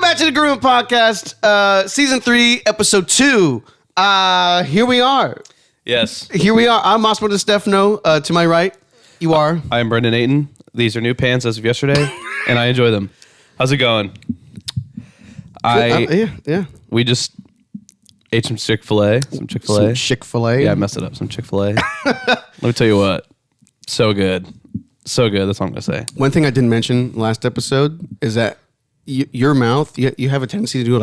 back to the Groom Podcast, Season 3, Episode 2. Here we are. Yes. Here we are. I'm Massimo and Stefano. To my right, you are. I am Brendan Ayton. These are new pants as of yesterday, and I enjoy them. How's it going? Yeah. We just ate some Chick-fil-A. Some Chick-fil-A. Yeah, I messed it up. Some Chick-fil-A. Let me tell you what. So good. So good. That's all I'm going to say. One thing I didn't mention last episode is that your mouth, you have a tendency to do it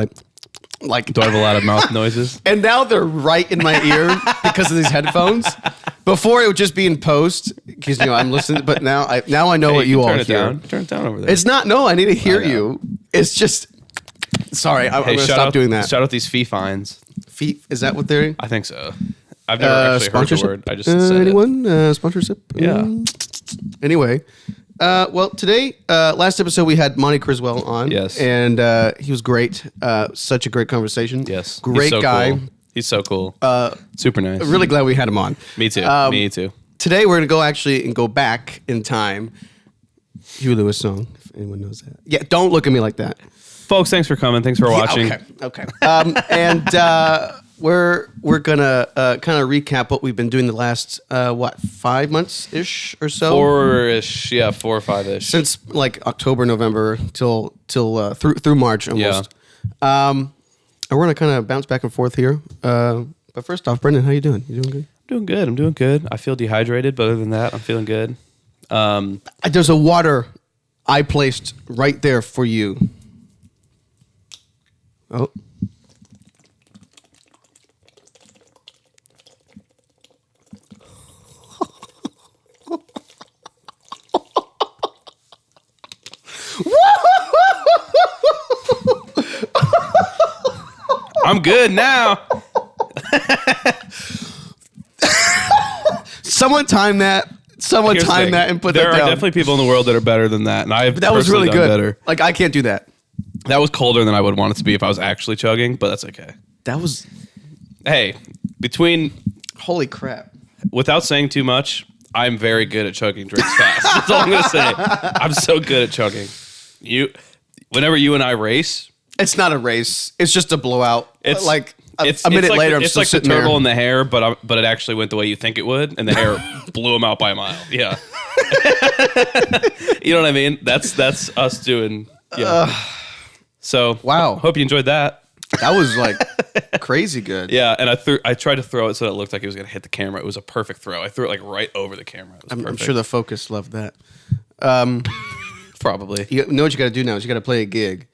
like. Do I have a lot of mouth noises? And now they're right in my ear because of these headphones. Before it would just be in post because I'm listening, but now I know what you all hear. Turn it down over there. It's not. No, I need to hear you. It's just. Sorry, I'm going to stop doing that. Shout out these fee fines. Fee? Is that what they're? I think so. I've never actually heard the word. I just said anyone? Sponsorship? Yeah. Anyway, well, today, last episode we had Monty Criswell on. Yes. And he was great. Such a great conversation. Yes. Great guy. Cool. He's so cool. Super nice. Really glad we had him on. Me too. Me too. Today we're going to go back in time. Huey Lewis song, if anyone knows that. Yeah, don't look at me like that. Folks, thanks for coming. Thanks for watching. Yeah, okay. And we're gonna kind of recap what we've been doing the last 5 months ish or so. 4-ish, yeah, 4 or 5-ish. Since like October, November till through March almost. Yeah. And we're gonna kind of bounce back and forth here. But first off, Brendan, how you doing? You doing good? I'm doing good. I feel dehydrated, but other than that, I'm feeling good. There's a water I placed right there for you. Oh. I'm good now. Someone time that. And put that down. There are definitely people in the world that are better than that, and that was really good. Better. Like I can't do that. That was colder than I would want it to be if I was actually chugging, but that's okay. That was. Hey, holy crap! Without saying too much, I'm very good at chugging drinks fast. That's all I'm gonna say. I'm so good at chugging. Whenever you and I race, it's not a race. It's just a blowout. It's like a minute like later. It's like the turtle in the hair, but it actually went the way you think it would, and the hair blew him out by a mile. Yeah. You know what I mean? That's us doing. Yeah. So wow. Hope you enjoyed that. That was like crazy good. Yeah, and I tried to throw it so it looked like it was gonna hit the camera. It was a perfect throw. I threw it like right over the camera. I'm sure the focus loved that. Probably. You know what you got to do now is you got to play a gig,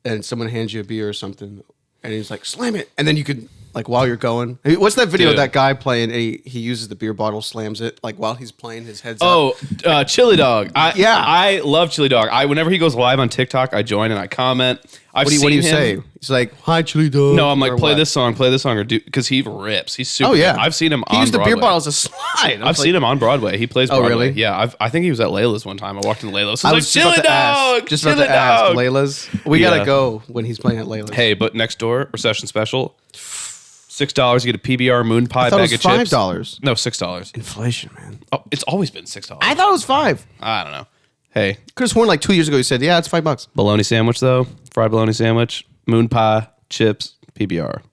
and someone hands you a beer or something, and he's like, "Slam it!" And then you could like while you're going. What's that video of that guy playing? And he uses the beer bottle, slams it like while he's playing. His head's up. Chili Dog. I love Chili Dog. Whenever he goes live on TikTok, I join and I comment. What do you say? He's like, "Hi, Chili Dog." No, I'm like, play this song, or do because he rips. He's super. Good. I've seen him. He used the Broadway. beer bottle as a slide. I've seen him on Broadway. He plays. Broadway. Really? Yeah. I think he was at Layla's one time. I walked into Layla's. I was like, Chili Dog. Just about to ask Layla's. We gotta go when he's playing at Layla's. Hey, but next door recession special. $6, you get a PBR moon pie bag of chips. $5. No, $6. Inflation, man. Oh, it's always been $6. I thought it was $5. I don't know. Hey, could have sworn like 2 years ago you said, yeah, it's $5. Bologna sandwich though, fried bologna sandwich, moon pie, chips, PBR.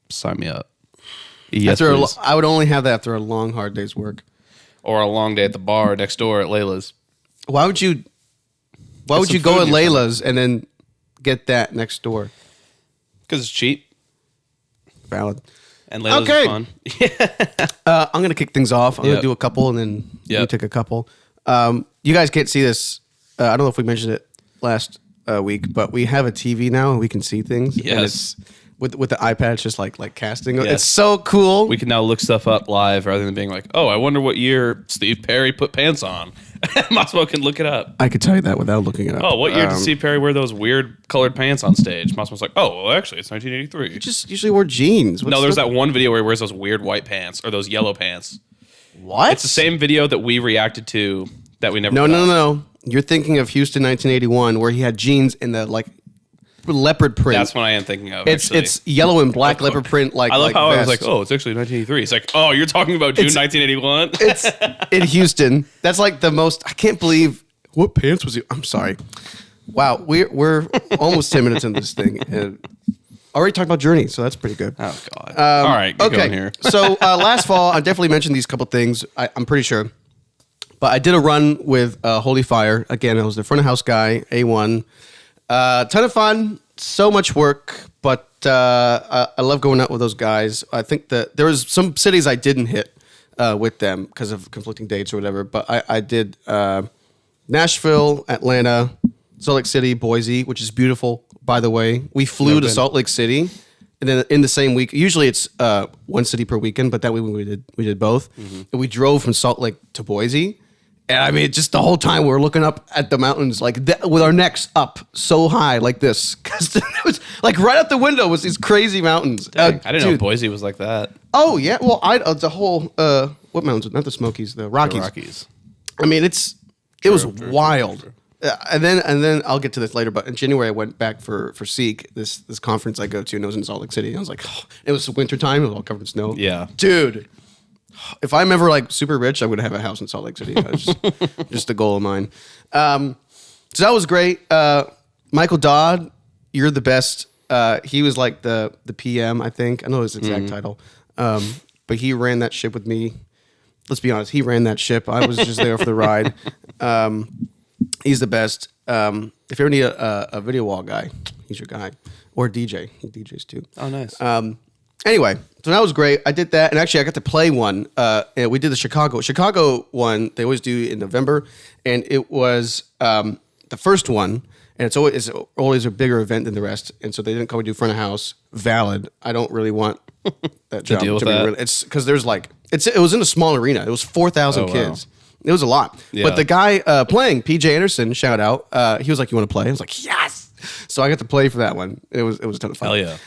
Sign me up. Yes, please. I would only have that after a long, hard day's work, or a long day at the bar next door at Layla's. Why would you go at Layla's and then get that next door? Because it's cheap. Valid. And Layla's is fun. I'm going to kick things off. I'm going to do a couple and then you take a couple. You guys can't see this. I don't know if we mentioned it last week, but we have a TV now and we can see things. Yes. And it's with the iPad, it's just like casting. Yes. It's so cool. We can now look stuff up live rather than being like, oh, I wonder what year Steve Perry put pants on. Massimo can look it up. I could tell you that without looking it up. Oh, what year did Steve Perry wear those weird colored pants on stage? Massimo's like, oh, well, actually, it's 1983. He just usually wore jeans. There's that one video where he wears those weird white pants or those yellow pants. What? It's the same video that we reacted to that we never No. You're thinking of Houston 1981 where he had jeans in the like leopard print. That's what I am thinking of. It's yellow and black leopard print. Like I love how vest. I was like, oh, it's actually 1983. It's like, oh, you're talking about June 1981. It's in Houston. That's like the most. I can't believe what pants was he? I'm sorry. Wow, we're almost 10 minutes into this thing. And already talked about Journey, so that's pretty good. Oh, God. All right, get going here. So last fall, I definitely mentioned these couple things, I'm pretty sure. But I did a run with Holy Fire. Again, I was the front of house guy, A1. Ton of fun, so much work, but I love going out with those guys. I think that there was some cities I didn't hit with them because of conflicting dates or whatever, but I did Nashville, Atlanta, Salt Lake City, Boise, which is beautiful, by the way. We flew to Salt Lake City, and then in the same week, usually it's one city per weekend, but that week we did both. Mm-hmm. And we drove from Salt Lake to Boise. And I mean, just the whole time we were looking up at the mountains, like with our necks up so high like this. Because it was like right out the window was these crazy mountains. Dang, I didn't know Boise was like that. Oh, yeah. Well, the whole, what mountains? Not the Smokies, the Rockies. The Rockies. I mean, it was wild. True. And then I'll get to this later. But in January, I went back for Seek, this conference I go to, and it was in Salt Lake City. And I was like, oh, it was wintertime. It was all covered in snow. Yeah. Dude, if I'm ever like super rich, I would have a house in Salt Lake City. That's just a goal of mine. So that was great. Michael Dodd, you're the best. He was like the PM, I think. I know his exact title. But he ran that ship with me. Let's be honest. He ran that ship. I was just there for the ride. He's the best. If you ever need a video wall guy, he's your guy. Or DJ. He DJs too. Oh, nice. Anyway, so that was great. I did that, and actually I got to play one. And we did the Chicago one. They always do in November, and it was the first one. And it's always a bigger event than the rest, and so they didn't call me do front of house. Valid. I don't really want that job deal with that. It's because there's like it was in a small arena. It was 4,000 kids. Wow. It was a lot. Yeah. But the guy playing, PJ Anderson, shout out. He was like, "You want to play?" I was like, "Yes!" So I got to play for that one. It was a ton of fun. Hell yeah.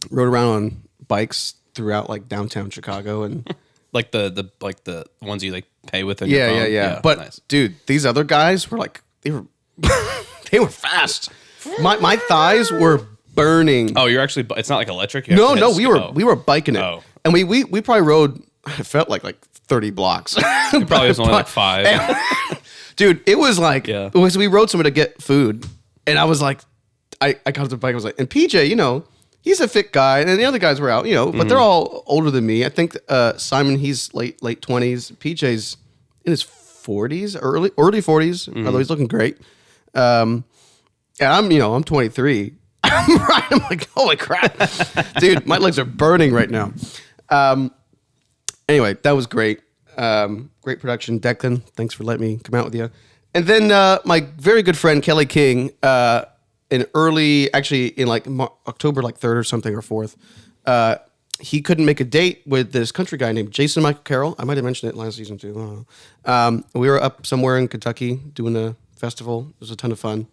Rode around on bikes throughout like downtown Chicago and like the ones you like pay with. In your phone. Yeah. But nice. Dude, these other guys were like they were fast. My thighs were burning. Oh, you're actually. It's not like electric. No, we were biking it, and we probably rode. It felt like 30 blocks. It probably was only like 5. Dude, it was like we rode somewhere to get food, and I was like, I got off the bike. I was like, and PJ, he's a fit guy, and the other guys were out, but they're all older than me. I think Simon, he's late 20s. PJ's in his 40s, early 40s, although he's looking great. And I'm 23. I'm like, holy crap, dude, my legs are burning right now. Anyway, that was great. Great production. Declan, thanks for letting me come out with you. And then my very good friend Kelly King, in like October 3rd or something or 4th, he couldn't make a date with this country guy named Jason Michael Carroll. I might have mentioned it last season too. We were up somewhere in Kentucky doing a festival. It was a ton of fun.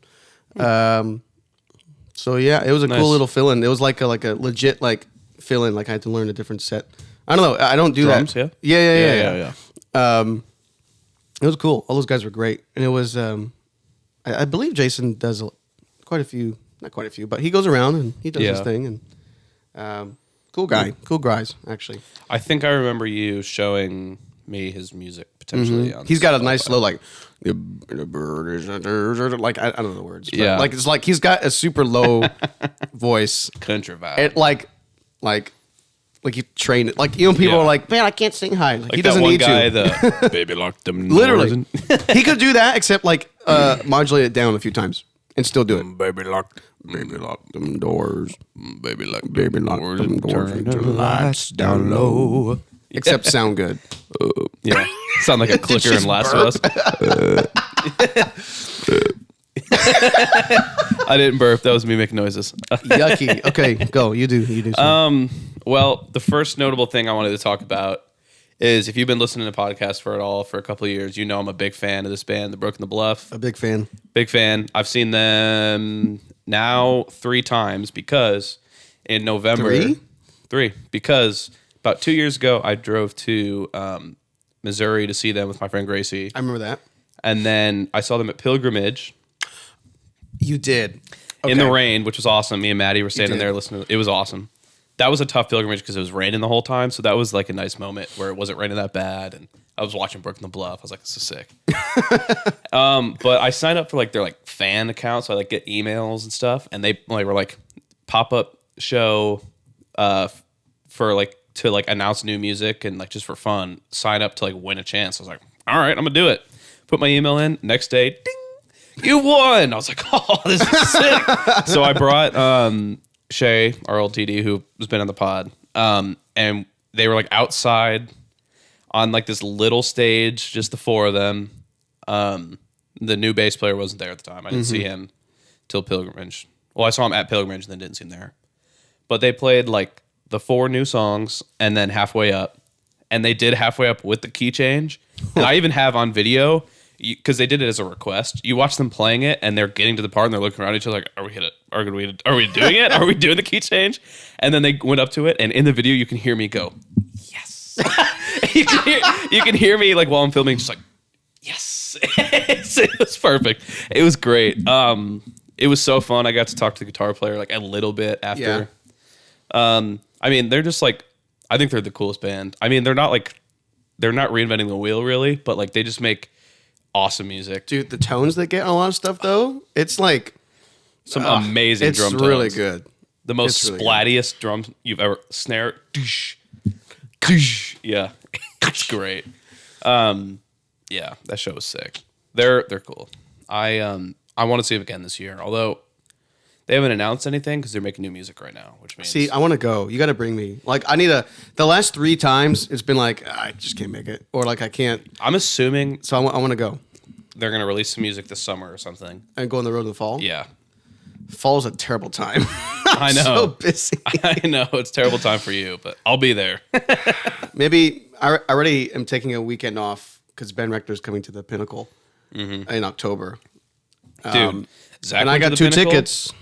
So yeah, it was a cool little fill-in. It was like a legit fill-in. Like I had to learn a different set. I don't know. I don't do drums, that. Yeah. It was cool. All those guys were great, and it was. I believe Jason does quite a few, not quite a few, but he goes around and he does his thing. And cool guys, actually. I think I remember you showing me his music potentially. Mm-hmm. He's got a nice slow like I don't know the words. But like it's like he's got a super low voice, country vibe. It like you train it. Like people are like, man, I can't sing high. Like he doesn't need guy, to. The baby locked them literally. He could do that, except modulate it down a few times and still do it. Baby locked them doors. Baby locked them doors and turn the lights down low. Except sound good. Yeah, sound like a clicker in Last of Us. I didn't burp. That was me making noises. Yucky. Okay, go. You do. Well, the first notable thing I wanted to talk about is if you've been listening to podcasts for a couple of years, I'm a big fan of this band, The Broken the Bluff. A big fan. Big fan. I've seen them now 3 times because in November. 3? Because about 2 years ago, I drove to Missouri to see them with my friend Gracie. I remember that. And then I saw them at Pilgrimage. You did. In the rain, which was awesome. Me and Maddie were standing there listening. It was awesome. that was a tough pilgrimage because it was raining the whole time. So that was like a nice moment where it wasn't raining that bad, and I was watching Brook and the Bluff. I was like, this is sick. But I signed up for like their like fan account, so I like get emails and stuff, and they like were like pop up show for like to like announce new music and like just for fun. Sign up to like win a chance. I was like, all right, I'm gonna do it. Put my email in. Next day, ding, you won. I was like, oh, this is sick. So I brought Shay, our old TD, who has been on the pod, and they were like outside on like this little stage, just the four of them. The new bass player wasn't there at the time. I didn't see him till Pilgrimage. Well, I saw him at Pilgrimage and then didn't see him there. But they played like the 4 new songs and then halfway up. And they did halfway up with the key change. And I even have on video, because they did it as a request. You watch them playing it and they're getting to the part and they're looking around each other like, are we doing it? Are we doing the key change? And then they went up to it, and in the video you can hear me go, yes. you can hear me like while I'm filming, just like, yes. It was perfect. It was great. It was so fun. I got to talk to the guitar player like a little bit after. Yeah. I mean, they're just like, I think they're the coolest band. I mean, they're not reinventing the wheel really, but like they just make awesome music. Dude, the tones they get on a lot of stuff though, it's like some amazing drum tones. It's really good. The most splattiest drum you've ever snare. Yeah. It's great. Yeah, that show was sick. They're cool. I want to see them again this year, although they haven't announced anything because they're making new music right now, which means... See, I want to go. You got to bring me. Like, I need the last 3 times, it's been like, I just can't make it. Or like, I can't. I'm assuming... So I want to go. They're going to release some music this summer or something. And go on the road to the fall? Yeah. Fall's a terrible time. I know. So busy. I know. It's a terrible time for you, but I'll be there. Maybe I already am taking a weekend off because Ben Rector's coming to the Pinnacle in October. Dude, Zach and I got 2 tickets.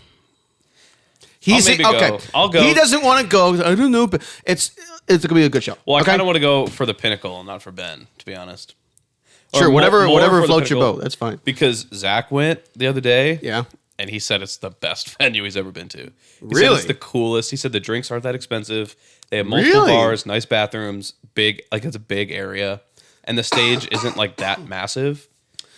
He's okay. Go. I'll go. He doesn't want to go. I don't know, but it's gonna be a good show. Well, I kind of want to go for the Pinnacle, not for Ben, to be honest. Sure, whatever floats your boat. That's fine. Because Zach went the other day. Yeah. And he said it's the best venue he's ever been to. He really? said it's the coolest. He said the drinks aren't that expensive. They have multiple bars, nice bathrooms, big, like it's a big area. And the stage isn't like that massive.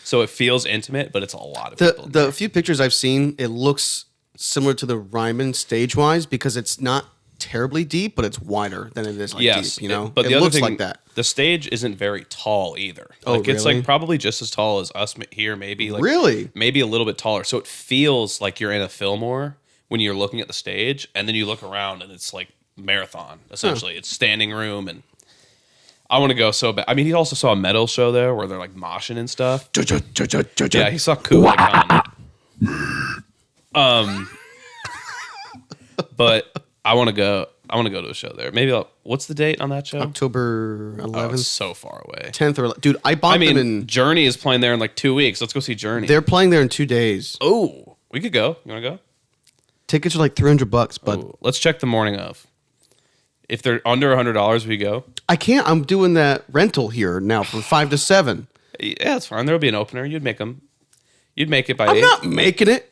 So it feels intimate, but it's a lot of people. The few pictures I've seen, it looks similar to the Ryman stage-wise because it's not terribly deep, but it's wider than it is deep, you know? But it the other looks thing, like that. The stage isn't very tall either. Oh, like it's really? like probably just as tall as us here, maybe. Like really? Maybe a little bit taller. So it feels like you're in a Fillmore when you're looking at the stage, and then you look around and it's like marathon, essentially. It's standing room, and I want to go so bad. I mean, he also saw a metal show there where they're like moshing and stuff. Yeah, he saw Kool-Aid Con. But I want to go. I want to go to a show there. Maybe what's the date on that show? October 11th. Oh, so far away. 10th or dude, I bought them in. Journey is playing there in like 2 weeks. Let's go see Journey. They're playing there in 2 days. Oh, we could go. You want to go? Tickets are like $300, but let's check the morning of. If they're under $100, we go. I can't. I'm doing that rental here now from 5 to 7. Yeah, it's fine. There'll be an opener. You'd make them. You'd make it by 8. I'm not making it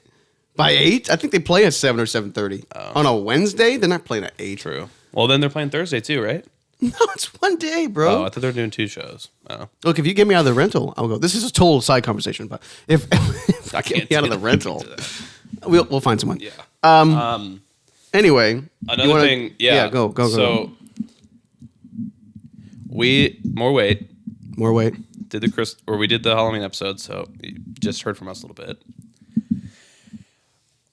by 8. I think they play at 7 or 7:30 on a Wednesday. They're not playing at 8. True. Well, then they're playing Thursday too, right? No, it's one day, bro. Oh, I thought they were doing 2 shows. Oh. Look, if you get me out of the rental, I'll go. This is a total side conversation, but if I get me out of the rental, we'll find someone. Yeah. Anyway, another thing. Yeah. Go. So more weight. We did the Halloween episode, so you just heard from us a little bit.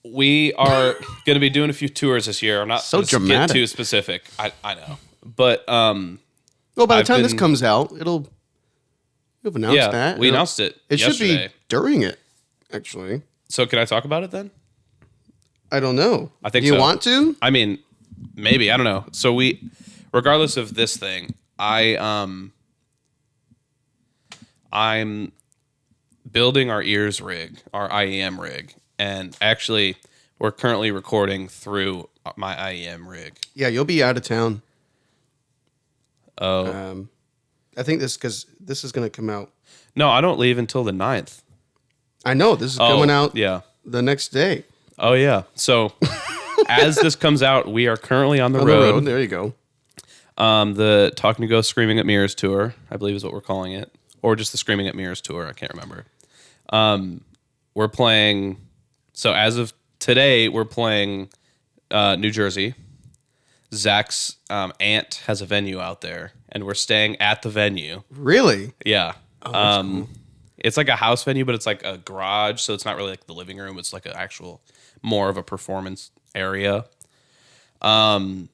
We are going to be doing a few tours this year. I'm not so going to dramatic. get too specific. I know, but well, by the time this comes out, you'll have announced that. We announced it. It yesterday. should be during it, actually. So can I talk about it then? I don't know. I think you so. Want to? I mean, maybe. I don't know. So regardless of this thing, I'm building our ears rig, our IEM rig, and actually we're currently recording through my IEM rig. Yeah, you'll be out of town. Oh. I think because this is going to come out. No, I don't leave until the 9th. I know. This is coming out the next day. Oh, yeah. So as this comes out, we are currently on the On road. the road. There you go. The Talking to Ghosts Screaming at Mirrors tour, I believe is what we're calling it. Or just the Screaming at Mirrors tour. I can't remember. We're playing. So as of today, we're playing New Jersey. Zach's aunt has a venue out there, and we're staying at the venue. Really? Yeah. Oh, that's cool. It's like a house venue, but it's like a garage, so it's not really like the living room. It's like an actual, more of a performance area. And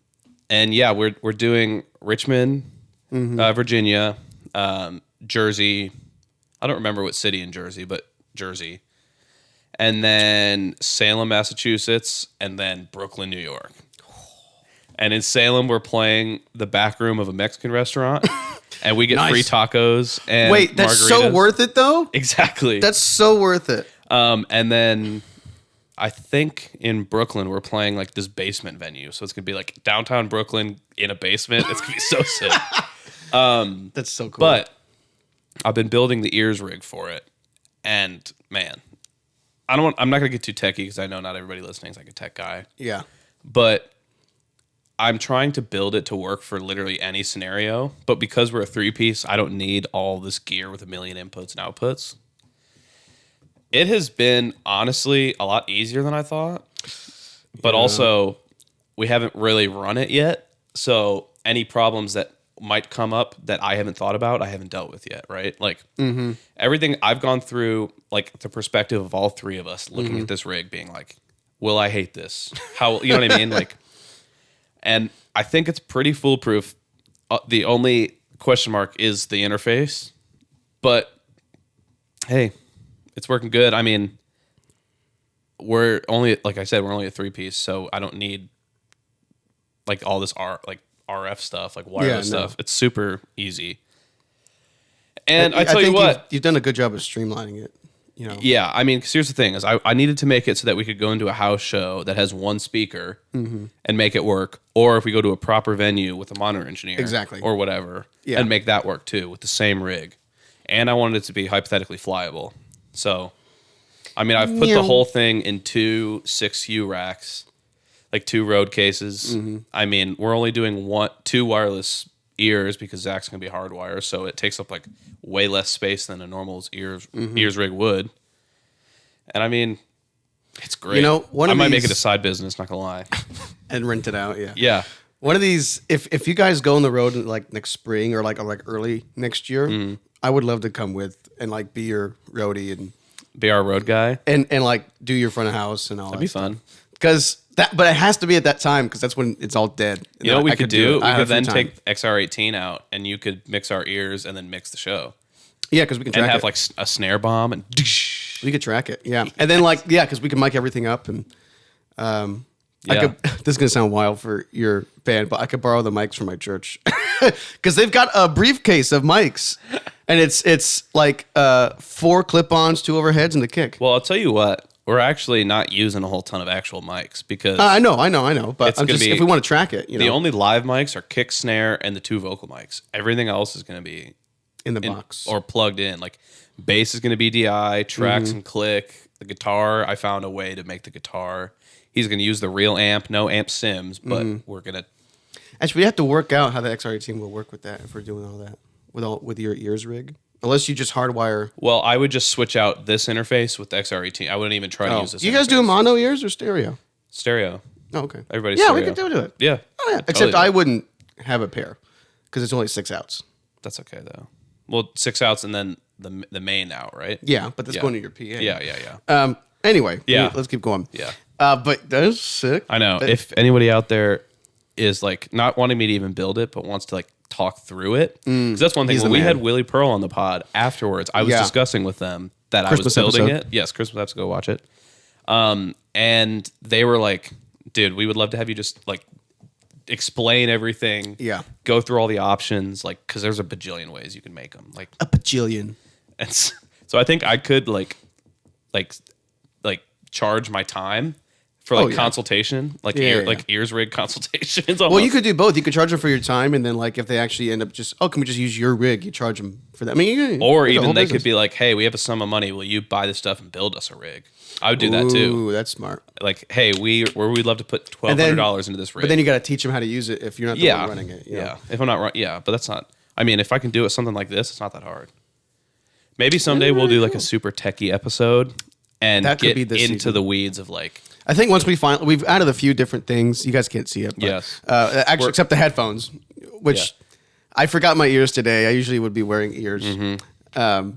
yeah, we're doing Richmond, Virginia, Jersey. I don't remember what city in Jersey, but Jersey. And then Salem, Massachusetts, and then Brooklyn, New York. And in Salem, we're playing the back room of a Mexican restaurant, and we get free tacos and Wait, that's so worth it, though? Exactly. That's so worth it. And then I think in Brooklyn, we're playing like this basement venue. So it's going to be like downtown Brooklyn in a basement. It's going to be so sick. That's so cool. But I've been building the ears rig for it. And man, I'm not going to get too techie because I know not everybody listening is like a tech guy. Yeah. But I'm trying to build it to work for literally any scenario. But because we're a 3-piece, I don't need all this gear with a million inputs and outputs. It has been, honestly, a lot easier than I thought. But also, we haven't really run it yet. So any problems that might come up that I haven't thought about, I haven't dealt with yet, right? Like, everything I've gone through, like, the perspective of all three of us looking at this rig being like, will I hate this? How, you know what I mean? Like, and I think it's pretty foolproof. The only question mark is the interface. But, hey, it's working good. I mean, we're only, like I said, we're only a 3-piece, so I don't need like all this RF stuff, like wireless stuff. It's super easy. And I tell you what, you've done a good job of streamlining it. You know. Yeah, I mean, 'cause here's the thing: is I needed to make it so that we could go into a house show that has one speaker and make it work, or if we go to a proper venue with a monitor engineer, or whatever, and make that work too with the same rig. And I wanted it to be hypothetically flyable. So, I mean, I've put the whole thing in 2 6U racks, like 2 road cases. I mean, we're only doing 2 wireless ears because Zach's gonna be hardwire, so it takes up like way less space than a normal ears rig would. And I mean, it's great. You know, I might make it a side business, not gonna lie, and rent it out. Yeah. One of these, if you guys go on the road like next spring or like early next year, I would love to come with and like be your roadie and be our road guy and like do your front of house and all. That'd be fun. Because but it has to be at that time because that's when it's all dead. You know what we could do? We could then take XR18 out and you could mix our ears and then mix the show. Yeah, because we can track and have it. like a snare bomb and we could track it. Yeah, and then like because we can mic everything up and I could. This is gonna sound wild for your band, but I could borrow the mics from my church because they've got a briefcase of mics, and it's like 4 clip-ons, 2 overheads, and the kick. Well, I'll tell you what. We're actually not using a whole ton of actual mics because I know. But I'm just, if we want to track it, the only live mics are kick, snare, and the 2 vocal mics. Everything else is going to be in the box or plugged in. Like bass is going to be DI, tracks and click. The guitar, I found a way to make the guitar. He's going to use the real amp, no amp sims, but we're going to. Actually, we have to work out how the XR18 will work with that if we're doing all that with your ears rig. Unless you just hardwire. Well, I would just switch out this interface with the XR18. I wouldn't even try to use this. You guys do mono ears or stereo? Stereo. Oh, okay. Everybody's stereo. We could do it. Yeah. Oh, yeah. Except I wouldn't have a pair because it's only 6 outs. That's okay though. Well, 6 outs and then the main out, right? Yeah, but that's going to your PA. Yeah. Anyway. Yeah. Let's keep going. Yeah. But that is sick. I know. If anybody out there is like not wanting me to even build it, but wants to like talk through it, because that's one thing. When we had Willie Pearl on the pod afterwards, I was discussing with them that Christmas I was building episode. it. Yes, Christmas episode. Go watch it. And they were like, "Dude, we would love to have you just like explain everything. Yeah, go through all the options, like because there's a bajillion ways you can make them. Like a bajillion. And so I think I could like charge my time for like consultation, like ears rig consultations. Well, you could do both. You could charge them for your time, and then like if they actually end up just, can we just use your rig? You charge them for that. I mean, or even they could be like, hey, we have a sum of money. Will you buy this stuff and build us a rig? I would do that too. Ooh, that's smart. Like, hey, we'd love to put $1,200 into this rig. But then you got to teach them how to use it if you're not the one running it. Yeah. If I'm not running, but that's not. I mean, if I can do it something like this, it's not that hard. Maybe someday we'll do like a super techie episode and get into the weeds of like. I think once we've added a few different things. You guys can't see it. But, yes. Actually, except the headphones, which I forgot my ears today. I usually would be wearing ears. Mm-hmm.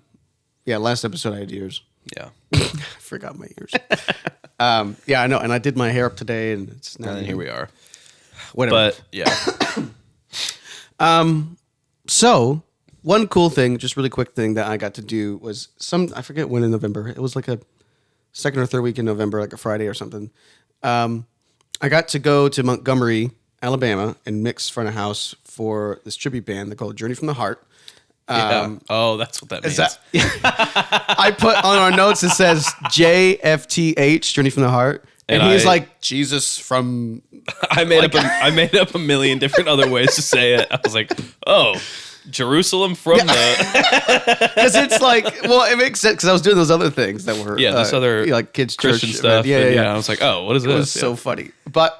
Last episode I had ears. Yeah. I forgot my ears. I know. And I did my hair up today, and it's now. And then here we are. Whatever. But yeah. So one cool thing, just really quick thing that I got to do was I forget when in November. It was like a second or third week in November, like a Friday or something. I got to go to Montgomery, Alabama, and mix front of house for this tribute band. They're called Journey from the Heart. Oh, that's what that means. I put on our notes, it says JFTH, Journey from the Heart. And he's like, Jesus from... I made up a million different other ways to say it. I was like, oh... Jerusalem from the... Because it's like, well, it makes sense because I was doing those other things that were... this other like kids' Christian church stuff. I was like, oh, what is this? It was so funny. But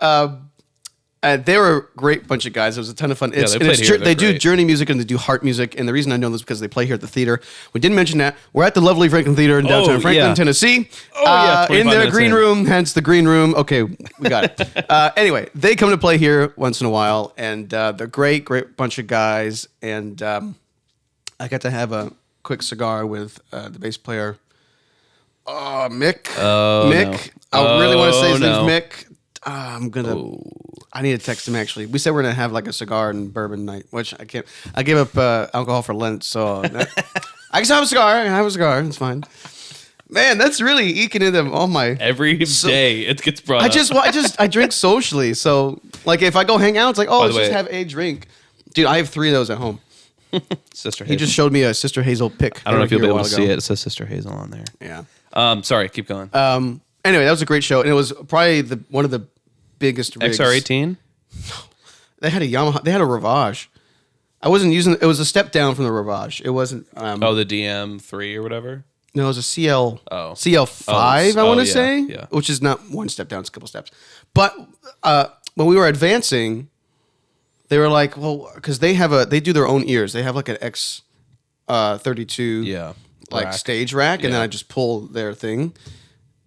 they were a great bunch of guys. It was a ton of fun. They do journey music and they do heart music. And the reason I know this is because they play here at the theater. We didn't mention that. We're at the lovely Franklin Theater in downtown Franklin, Tennessee. In their green room, hence the green room. Okay, we got it. Anyway, they come to play here once in a while. And they're great bunch of guys. And I got to have a quick cigar with the bass player, Mick. Mick. No. I really want to say his name's Mick. I need to text him actually. We said we're gonna have like a cigar and bourbon night, which I can't. I gave up alcohol for Lent, so I can still have a cigar. I can have a cigar. It's fine. Man, that's really eking into all my every day. It gets brought up. I drink socially, so like if I go hang out, it's like let's just have a drink. Dude, I have 3 of those at home. Sister Hazel. He just showed me a Sister Hazel pick. I don't know if you'll be able to see it. It says Sister Hazel on there. Yeah. Sorry, keep going. Anyway, that was a great show, and it was probably one of the biggest rigs. XR18? They had a Yamaha. They had a Ravage. I wasn't using. It was a step down from the Ravage. It wasn't. The DM3 or whatever. No, it was a CL5. I want to say, which is not one step down; it's a couple steps. But when we were advancing, they were like, well, because they do their own ears. They have like an X32, like stage rack, and then I just pull their thing.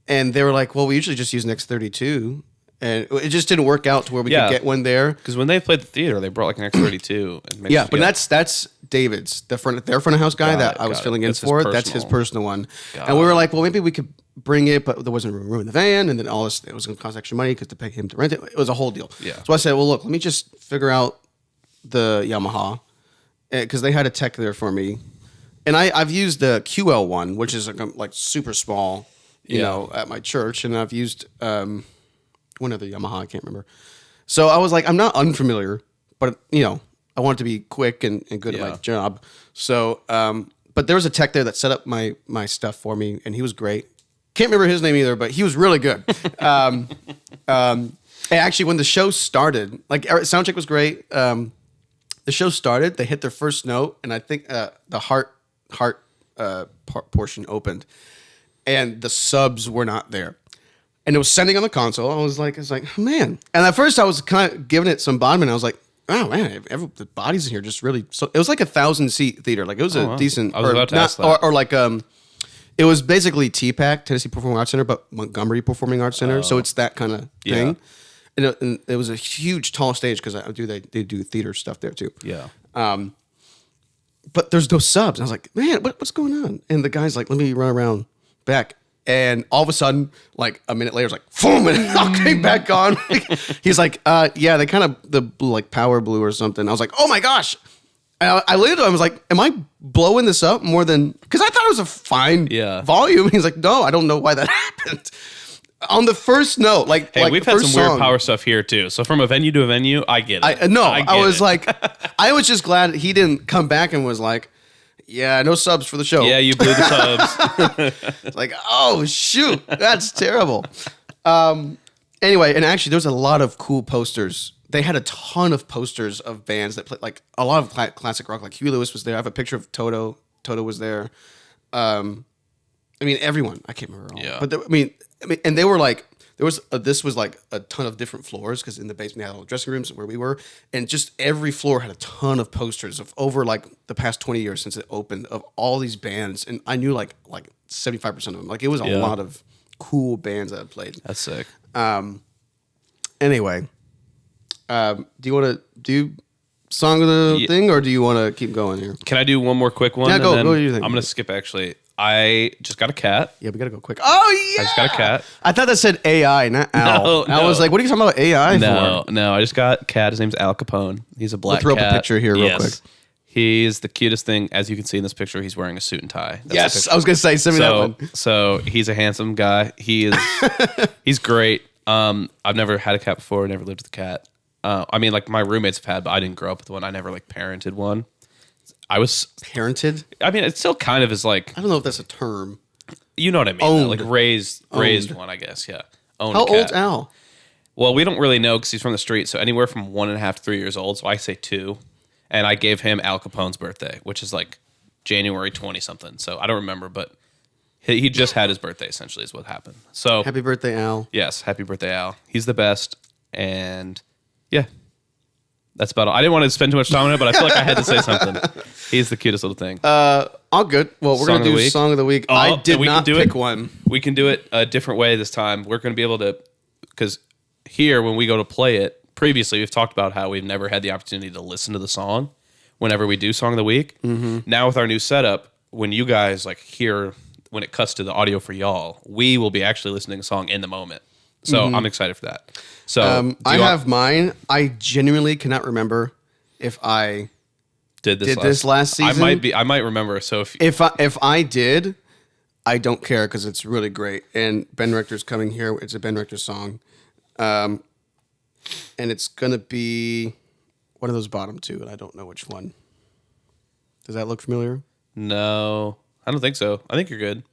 And they were like, well, we usually just use an X32. And it just didn't work out to where we could get one there. Because when they played the theater, they brought like an X32. And but that's David's, their front of house guy that I was filling in for. That's his personal one. And we were like, well, maybe we could bring it, but there wasn't room in the van. And then all this, it was going to cost extra money because to pay him to rent it. It was a whole deal. Yeah. So I said, well, look, let me just figure out the Yamaha. Because they had a tech there for me. And I've used the QL one, which is like super small. You know, at my church, and I've used one other Yamaha, I can't remember. So I was like, I'm not unfamiliar, but I want it to be quick and good at my job. So, but there was a tech there that set up my stuff for me, and he was great. Can't remember his name either, but he was really good. And actually, when the show started, like sound check was great. The show started, they hit their first note, and I think the heart portion opened. And the subs were not there. And it was sending on the console. I was like, man. And at first I was kind of giving it some bottom, and I was like, oh man, the bodies in here just really. So it was like 1,000-seat theater. Like it was a decent. I was about to ask that. Or like it was basically TPAC, Tennessee Performing Arts Center, but Montgomery Performing Arts Center. So it's that kind of thing. And it was a huge tall stage because they do theater stuff there too. Yeah. But there's no subs. And I was like, man, what's going on? And the guy's like, let me run around back. And all of a sudden, like a minute later, it's like, boom, and it all came back on. He's like, they kind of like power blew or something. I was like, oh my gosh. And I looked at him, I was like, am I blowing this up more than, because I thought it was a fine volume. He's like, no, I don't know why that happened. On the first note, we've had some weird power stuff here too. So from a venue to a venue, I get it. I was just glad he didn't come back and was like, yeah, no subs for the show. Yeah, you blew the subs. Like, oh shoot, that's terrible. And Anyway, and actually, there was a lot of cool posters. They had a ton of posters of bands that played, like a lot of classic rock. Like Huey Lewis was there. I have a picture of Toto. Toto was there. I mean, everyone. I can't remember all. Yeah. But I mean, and they were like, this was like a ton of different floors because in the basement they had all the dressing rooms where we were, and just every floor had a ton of posters of over like the past 20 years since it opened of all these bands, and I knew like 75% of them. Like it was a lot of cool bands that had played. That's sick. Anyway, do you want to do song of the thing, or do you want to keep going here? Can I do one more quick one? Yeah, go do your thing. I'm going to skip, actually. I just got a cat. Yeah, we got to go quick. Oh, yeah! I just got a cat. I thought that said AI, not Al. No. I was like, what are you talking about AI for? No, I just got a cat. His name's Al Capone. He's a black cat. We'll throw up a picture here real quick. He's the cutest thing. As you can see in this picture, he's wearing a suit and tie. Yes, I was going to say, send me that one. So he's a handsome guy. He's great. I've never had a cat before. Never lived with a cat. I mean, like my roommates have had, but I didn't grow up with one. I never like parented one. I was parented. I mean, it still kind of is like, I don't know if that's a term. You know what I mean? Owned. Like raised one, I guess. Yeah. Owned How a cat. old's Al? Well, we don't really know because he's from the street. So anywhere from 1.5 to 3 years old. So I say 2. And I gave him Al Capone's birthday, which is like January 20 something. So I don't remember, but he just had his birthday. Essentially, is what happened. So happy birthday, Al. Yes, happy birthday, Al. He's the best. And yeah, that's about all. I didn't want to spend too much time on it, but I feel like I had to say something. He's the cutest little thing. All good. Well, we're going to do Song of the Week. I did not pick one. We can do it a different way this time. We're going to be able to, because here, when we go to play it, previously we've talked about how we've never had the opportunity to listen to the song whenever we do Song of the Week. Mm-hmm. Now with our new setup, when you guys like hear, when it cuts to the audio for y'all, we will be actually listening to the song in the moment. So I'm excited for that. So I have mine. I genuinely cannot remember if I did this last season. I might remember. So if I did, I don't care because it's really great. And Ben Rector's coming here. It's a Ben Rector song, and it's gonna be one of those bottom two, and I don't know which one. Does that look familiar? No, I don't think so. I think you're good.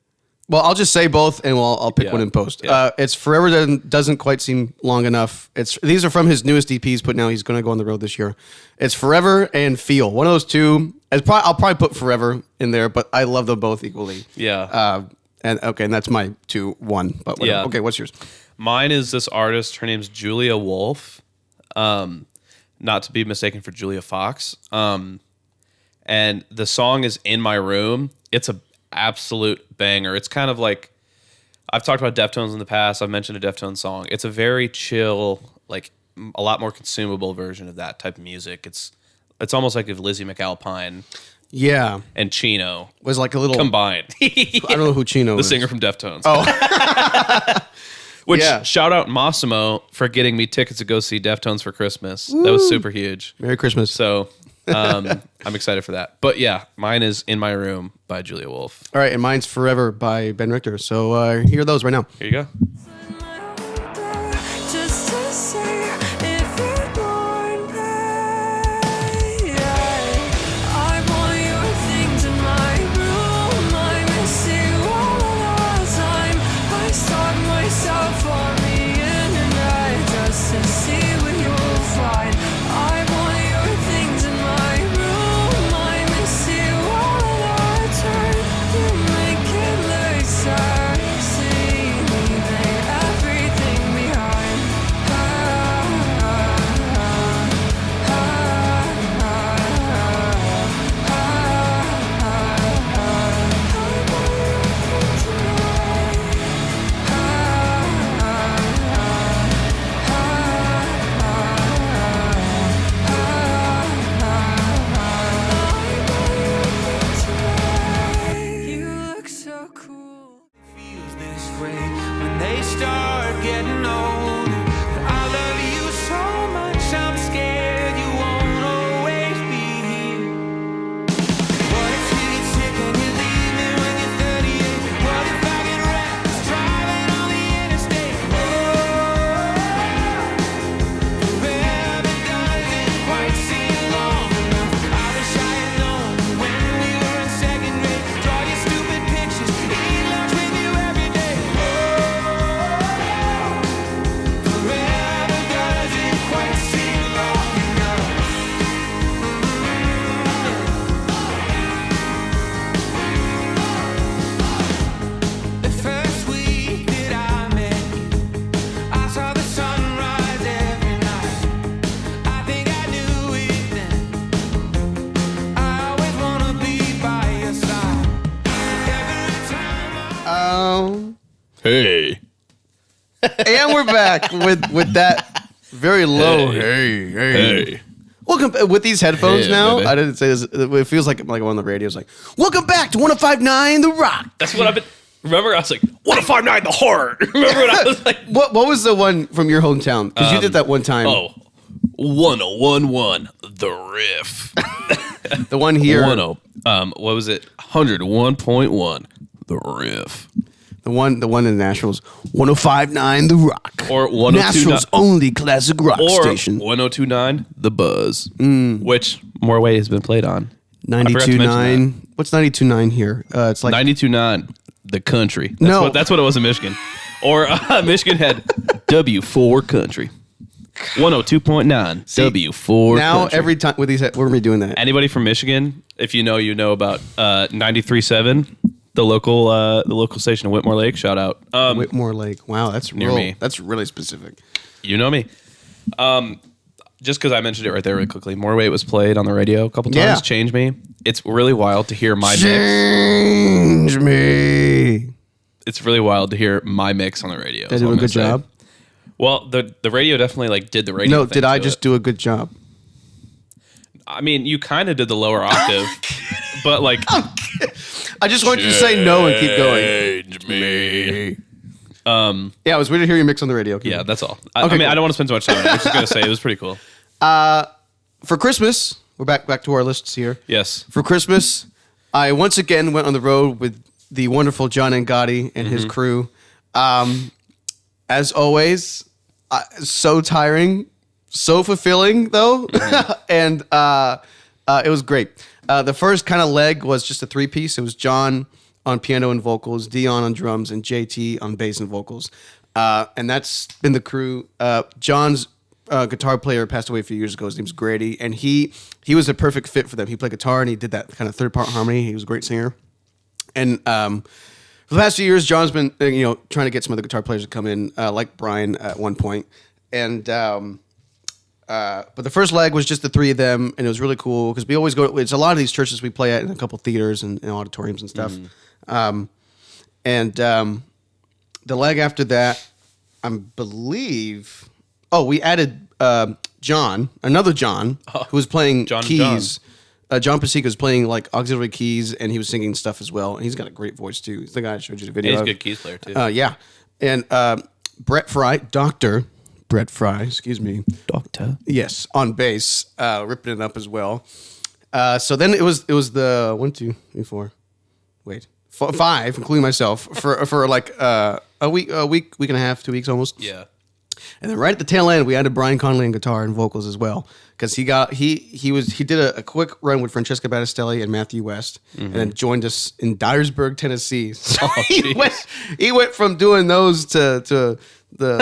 Well, I'll just say both, and I'll pick one in post. Yeah. It's Forever Doesn't Quite Seem Long Enough. These are from his newest EPs, but now he's going to go on the road this year. It's Forever and Feel. One of those two. I'll probably put Forever in there, but I love them both equally. Yeah. And that's my 2-1. But whatever. Yeah. Okay, what's yours? Mine is this artist. Her name's Julia Wolf. Not to be mistaken for Julia Fox. And the song is In My Room. It's a absolute banger. It's kind of like, I've talked about Deftones in the past. I've mentioned a Deftones song. It's a very chill, like a lot more consumable version of that type of music. It's almost like if Lizzie McAlpine and Chino was like a little combined. I don't know who Chino is. The singer from Deftones. Oh. Which, shout out Massimo for getting me tickets to go see Deftones for Christmas. Woo. That was super huge. Merry Christmas. So I'm excited for that. But yeah, mine is In My Room by Julia Wolf. All right, and mine's Forever by Ben Rector. So hear those right now. Here you go. And we're back with that very low. Hey. Welcome with these headphones now. Baby. I didn't say this. It feels like I'm on the radio. It's like, welcome back to 105.9 The Rock. That's what I've been. Remember, I was like, 105.9 The Horror. Remember when I was like, what was the one from your hometown? Because you did that one time. 1011 The Riff. The one here. What was it? 101.1 The Riff. The one in the Nationals, 105.9 The Rock. Or 102.9. Nationals only classic rock station. 102.9 The Buzz. Which Morway has been played on. 92.9. What's 92.9 here? It's like 92.9 The Country. That's what it was in Michigan. Or Michigan had W4 Country. 102.9 W4 now Country. Every time with these, we're redoing that. Anybody from Michigan, if you know about 93.7. The local station in Whitmore Lake. Shout out. Whitmore Lake. Wow, that's near me. That's really specific. You know me. Just because I mentioned it right there really quickly. Morway was played on the radio a couple times. Yeah. Change Me. It's really wild to hear my Change mix. Me. It's really wild to hear my mix on the radio. Did I do a good job? Well, the radio definitely did the radio. No, did I just do a good job? I mean, you kind of did the lower octave, but like. I just want you to say no and keep going. Change me. Yeah, it was weird to hear you mix on the radio. Yeah, that's all. I mean, cool. I don't want to spend too much time on it. I was just going to say it was pretty cool. For Christmas, we're back to our lists here. Yes. For Christmas, I once again went on the road with the wonderful John and Gotti and his crew. As always, so tiring, so fulfilling, though. And it was great. The first kind of leg was just a three-piece. It was John on piano and vocals, Dion on drums, and JT on bass and vocals. And that's been the crew. John's guitar player passed away a few years ago. His name's Grady, and he was a perfect fit for them. He played guitar, and he did that kind of third-part harmony. He was a great singer. And for the past few years, John's been trying to get some other guitar players to come in, like Brian at one point. And but the first leg was just the three of them, and it was really cool because we always go. It's a lot of these churches we play at in a couple theaters and auditoriums and stuff. The leg after that, I believe. Oh, we added John, another John, who was playing keys. John Pasica was playing like auxiliary keys, and he was singing stuff as well. And he's got a great voice too. He's the guy I showed you the video. And he's a good keys player too. Yeah, and Brett Fry, Brett Fry, excuse me. Doctor. Yes, on bass, ripping it up as well. So then it was the 1, 2, 3, 4. Wait, 5, including myself, for like a week and a half, 2 weeks almost. Yeah. And then right at the tail end, we added Brian Conley on guitar and vocals as well, because he did a quick run with Francesca Battistelli and Matthew West, and then joined us in Dyersburg, Tennessee. So he went from doing those to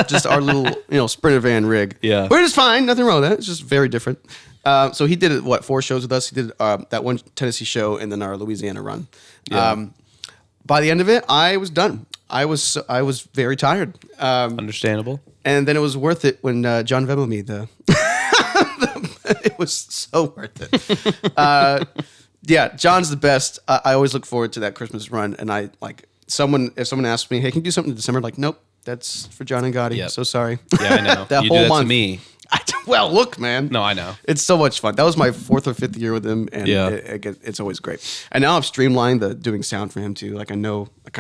just our little Sprinter van rig. Yeah, but it's fine, nothing wrong with that. It's just very different. So he did 4 shows with us. He did that one Tennessee show and then our Louisiana run. Yeah. By the end of it, I was done. I was very tired. Understandable. And then it was worth it when John Venmo'd me it was so worth it. Yeah, John's the best. I always look forward to that Christmas run, and I like if someone asks me, "Hey, can you do something in December?" Like, nope, that's for John and Gotti. Yep. So sorry. Yeah, I know. that you whole do that month. To me. Well, look, man. No, I know. It's so much fun. That was my 4th or 5th year with him, and it's always great. And now I've streamlined the doing sound for him too. Like I kind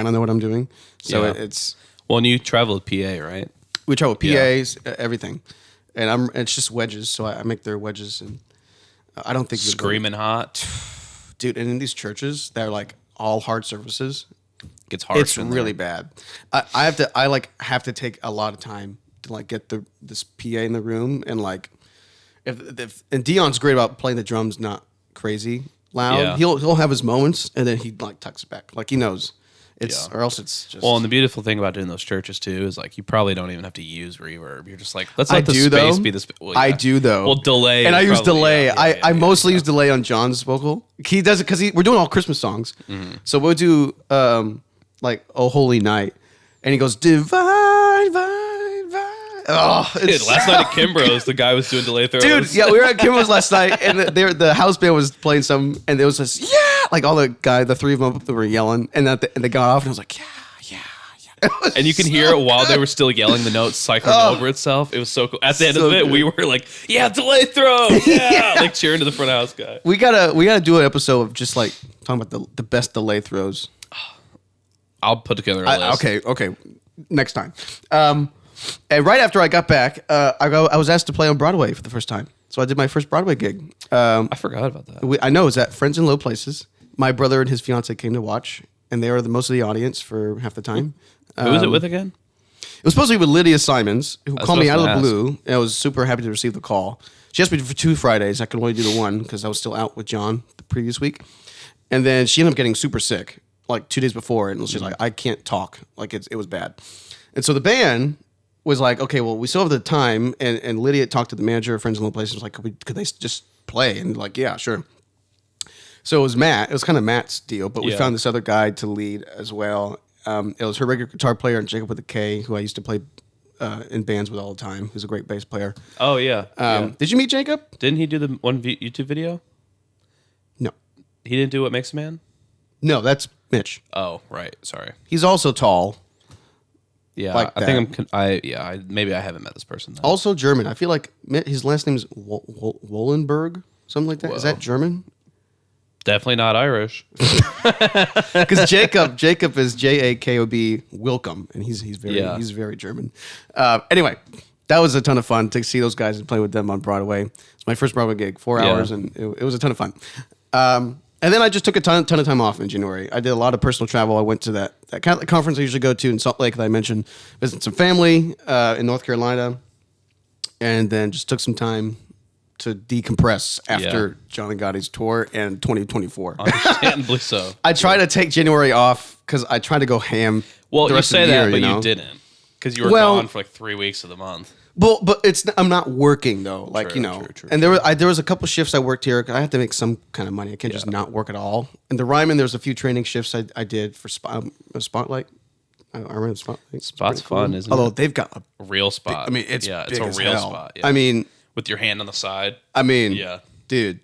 of know what I'm doing. So it's well, and you travel with PA, right? We travel with PAs, everything, and it's just wedges. So I make their wedges, and I don't think screaming hot, dude. And in these churches, they're like all hard surfaces. Gets hard. It's really bad. I have to take a lot of time to like get this PA in the room, and like and Dion's great about playing the drums not crazy loud. Yeah. He'll have his moments, and then he like tucks it back, like he knows. Or else it's just... Well, and the beautiful thing about doing those churches, too, is like you probably don't even have to use reverb. You're just like, let's let the space be the space. Well, yeah. I do, though. Well, delay. And I use delay. I mostly use delay on John's vocal. He does it because we're doing all Christmas songs. Mm-hmm. So we'll do like "Oh Holy Night," and he goes, "Divine, divine, divine." Oh, dude, last night at Kimbrough's, the guy was doing delay throws. Dude, yeah, we were at Kimbrough's last night, and the house band was playing some, and there was this, like all the three of them up, they were yelling, and they got off, and I was like, yeah. And you can hear it while they were still yelling the notes, cycling over itself. It was so cool. At the end of it, we were like, "Yeah, delay throw, yeah!" Like cheering to the front house guy. We gotta do an episode of just like talking about the best delay throws. I'll put together a list. Okay, next time. And right after I got back, I was asked to play on Broadway for the first time. So I did my first Broadway gig. I forgot about that. I know, it was at Friends in Low Places. My brother and his fiance came to watch, and they were most of the audience for half the time. Who was it with again? It was supposed to be with Lydia Simons, who called me out of the ask. blue, and I was super happy to receive the call. She asked me for 2 Fridays. I could only do the one because I was still out with John the previous week. And then she ended up getting super sick like 2 days before, and she's like, I can't talk. Like, it was bad. And so the band was like, okay, well, we still have the time. And Lydia talked to the manager of Friends in Low Places, was like, could they just play? And like, yeah, sure. So it was Matt. It was kind of Matt's deal, but we found this other guy to lead as well. It was her regular guitar player, and Jacob with a K, who I used to play in bands with all the time. Who's a great bass player. Oh, yeah. Did you meet Jacob? Didn't he do the one YouTube video? No. He didn't do What Makes a Man? No, that's Mitch. Oh, right. Sorry. He's also tall. Yeah, like I think maybe I haven't met this person then. Also German. I feel like his last name is Wollenberg, something like that. Whoa. Is that German? Definitely not Irish. Because Jacob is Jakob Wilcom, and he's very German. Anyway, that was a ton of fun to see those guys and play with them on Broadway. It's my first Broadway gig, 4 hours, and it was a ton of fun. And then I just took a ton of time off in January. I did a lot of personal travel. I went to that kind of conference I usually go to in Salt Lake that I mentioned, visit some family in North Carolina, and then just took some time to decompress after John and Gotti's tour and 2024. Understandably so. I try to take January off because I try to go ham. Well, the you rest say of the that, year, but you know? you didn't because you were gone for like 3 weeks of the month. But I'm not working though. Like, True, you know, true, and there was a couple shifts I worked here. I had to make some kind of money. I can't just not work at all. And the Ryman, there was a few training shifts I did for Spotlight. I remember Spotlight. Spot's cool. fun, isn't it? Although they've got A real spot. I mean, it's it's big a as real hell. spot. Yeah. I mean, with your hand on the side. I mean, yeah, dude,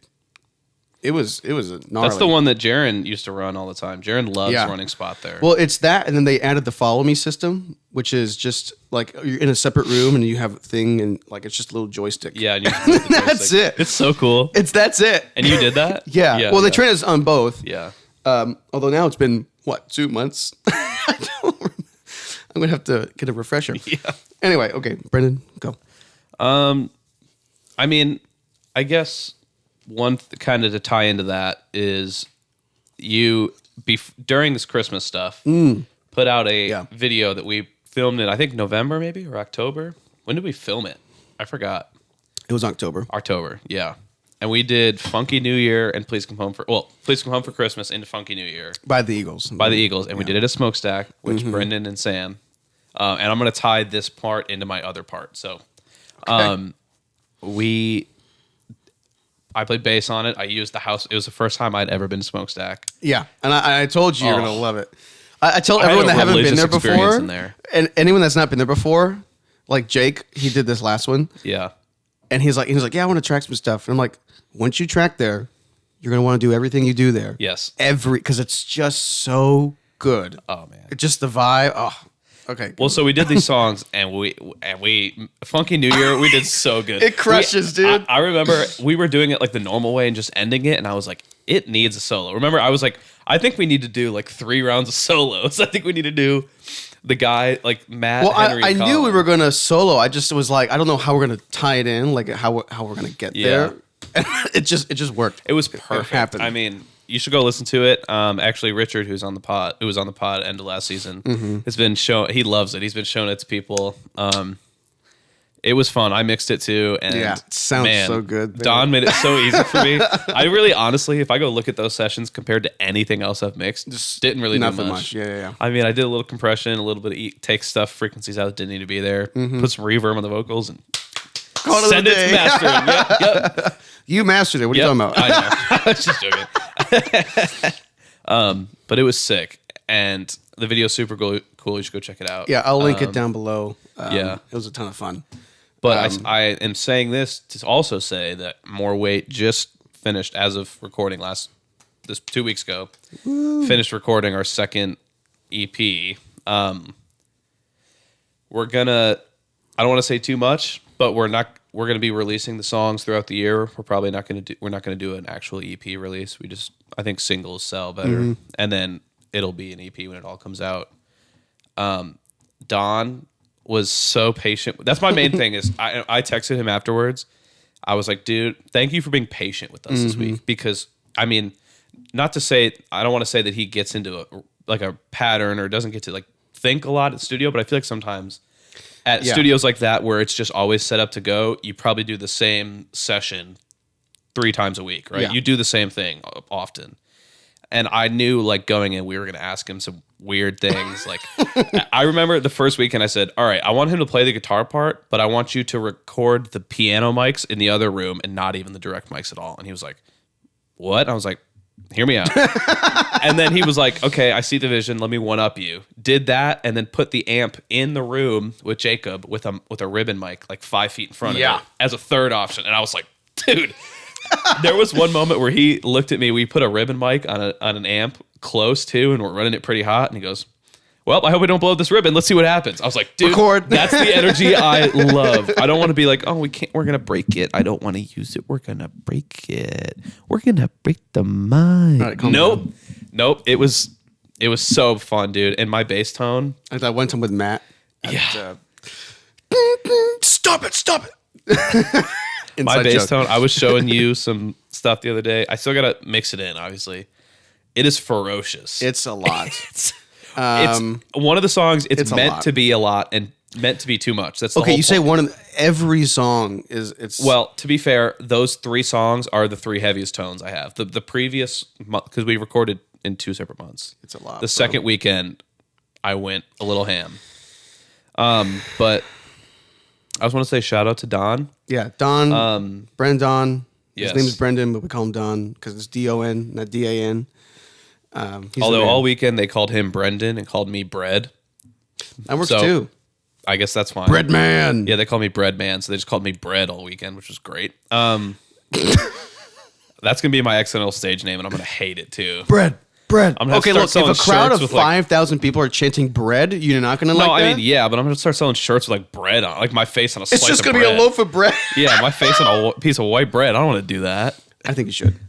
it was a gnarly. That's the one that Jaron used to run all the time. Jaron loves running Spot there. Well, it's that, and then they added the Follow Me system, which is just like you're in a separate room and you have a thing, and like it's just a little joystick. Yeah, and you move the That's joystick. it. It's so cool. That's it. And you did that? Yeah. Well, they trained us on both. Yeah. Although now it's been 2 months. I don't remember. I'm gonna have to get a refresher. Yeah. Anyway, okay, Brendan, go. I mean, I guess one kind of to tie into that is you during this Christmas stuff put out a video that we filmed in I think November maybe or October. When did we film it? I forgot. It was October. Yeah. And we did Funky New Year and Please Come Home for Christmas into Funky New Year By the Eagles. And we did it at Smokestack, which Brendan and Sam. And I'm going to tie this part into my other part. So, I played bass on it. I used the house. It was the first time I'd ever been to Smokestack. Yeah, and I told you you're gonna love it. I tell I everyone had that a haven't been there religious experience before, in there. and anyone that's not been there before, like Jake, he did this last one, Yeah. and he's like, yeah, I want to track some stuff, and I'm like, once you track there, you're gonna want to do everything you do there. Yes. because it's just so good. Oh man. It's just the vibe. Oh, okay. Well, so we did these songs, and we Funky New Year. We did so good. It crushes, dude. I remember we were doing it like the normal way and just ending it, and I was like, it needs a solo. Remember, I was like, I think we need to do like 3 rounds of solos. I think we need to do the guy like Matt. Well, Henry, I Colin. knew we were gonna solo. I just was like, I don't know how we're gonna tie it in, like how we're gonna get there. It just worked. It was perfect. It happened. I mean, you should go listen to it. Actually, Richard, who was on the pod end of last season, has been shown. He loves it. He's been showing it to people. It was fun. I mixed it too, and it sounds so good. Baby. Don made it so easy for me. I really, honestly, if I go look at those sessions compared to anything else I've mixed, just didn't really do nothing much. Yeah. I mean, I did a little compression, a little bit of take stuff, frequencies out that didn't need to be there, put some reverb on the vocals, and send it to mastering. Yep. You mastered it. What are you talking about? I know. I was just joking. But it was sick, and the video's super cool. You should go check it out. Yeah, I'll link it down below. It was a ton of fun. But I am saying this to also say that More Weight just finished as of recording this 2 weeks ago. Finished recording our second EP. we're gonna. I don't want to say too much, but we're gonna be releasing the songs throughout the year. We're probably not gonna do. We're not gonna do an actual EP release. I think singles sell better, and then it'll be an EP when it all comes out. Don was so patient. That's my main thing. Is I texted him afterwards. I was like, dude, thank you for being patient with us this week, because I mean, not to say I don't want to say that he gets into a pattern or doesn't get to like think a lot at the studio, but I feel like sometimes at studios like that where it's just always set up to go, you probably do the same session 3 times a week, right? Yeah. You do the same thing often. And I knew like going in, we were going to ask him some weird things. Like I remember the first weekend I said, all right, I want him to play the guitar part, but I want you to record the piano mics in the other room and not even the direct mics at all. And he was like, what? And I was like, hear me out. And then he was like, okay, I see the vision. Let me one up you. Did that and then put the amp in the room with Jacob with a ribbon mic like 5 feet in front of it as a third option. And I was like, dude, there was one moment where he looked at me. We put a ribbon mic on an amp close to, and we're running it pretty hot. And he goes, well, I hope we don't blow this ribbon. Let's see what happens. I was like, dude, record. That's the energy I love. I don't want to be like, oh, we're going to break it. I don't want to use it. We're going to break it. We're going to break the mic. Right, nope. It was so fun, dude. And my bass tone. I went to with Matt. Yeah. Stop it. My bass tone. I was showing you some stuff the other day. I still got to mix it in, obviously. It is ferocious. It's a lot. It's one of the songs. It's meant to be a lot and meant to be too much. That's the whole you say every song is. It's well. To be fair, those 3 songs are the 3 heaviest tones I have. The previous month, because we recorded in 2 separate months. It's a lot. The second weekend, I went a little ham. But I just want to say shout out to Don. Yeah, Don. Brendan. Yes. His name is Brendan, but we call him Don because it's D-O-N, not D-A-N. Although all weekend they called him Brendan and called me Bread. That works too. I guess that's fine. Bread Man. Yeah, they call me Bread Man, so they just called me Bread all weekend, which was great. That's gonna be my accidental stage name, and I'm gonna hate it too. Bread. Okay, look, if a crowd of 5,000 people are chanting bread, you're not gonna like that? No, I mean, yeah, but I'm gonna start selling shirts with like bread on, like my face on a slice of bread. It's just gonna be a loaf of bread. Yeah, my face on a piece of white bread. I don't want to do that. I think you should.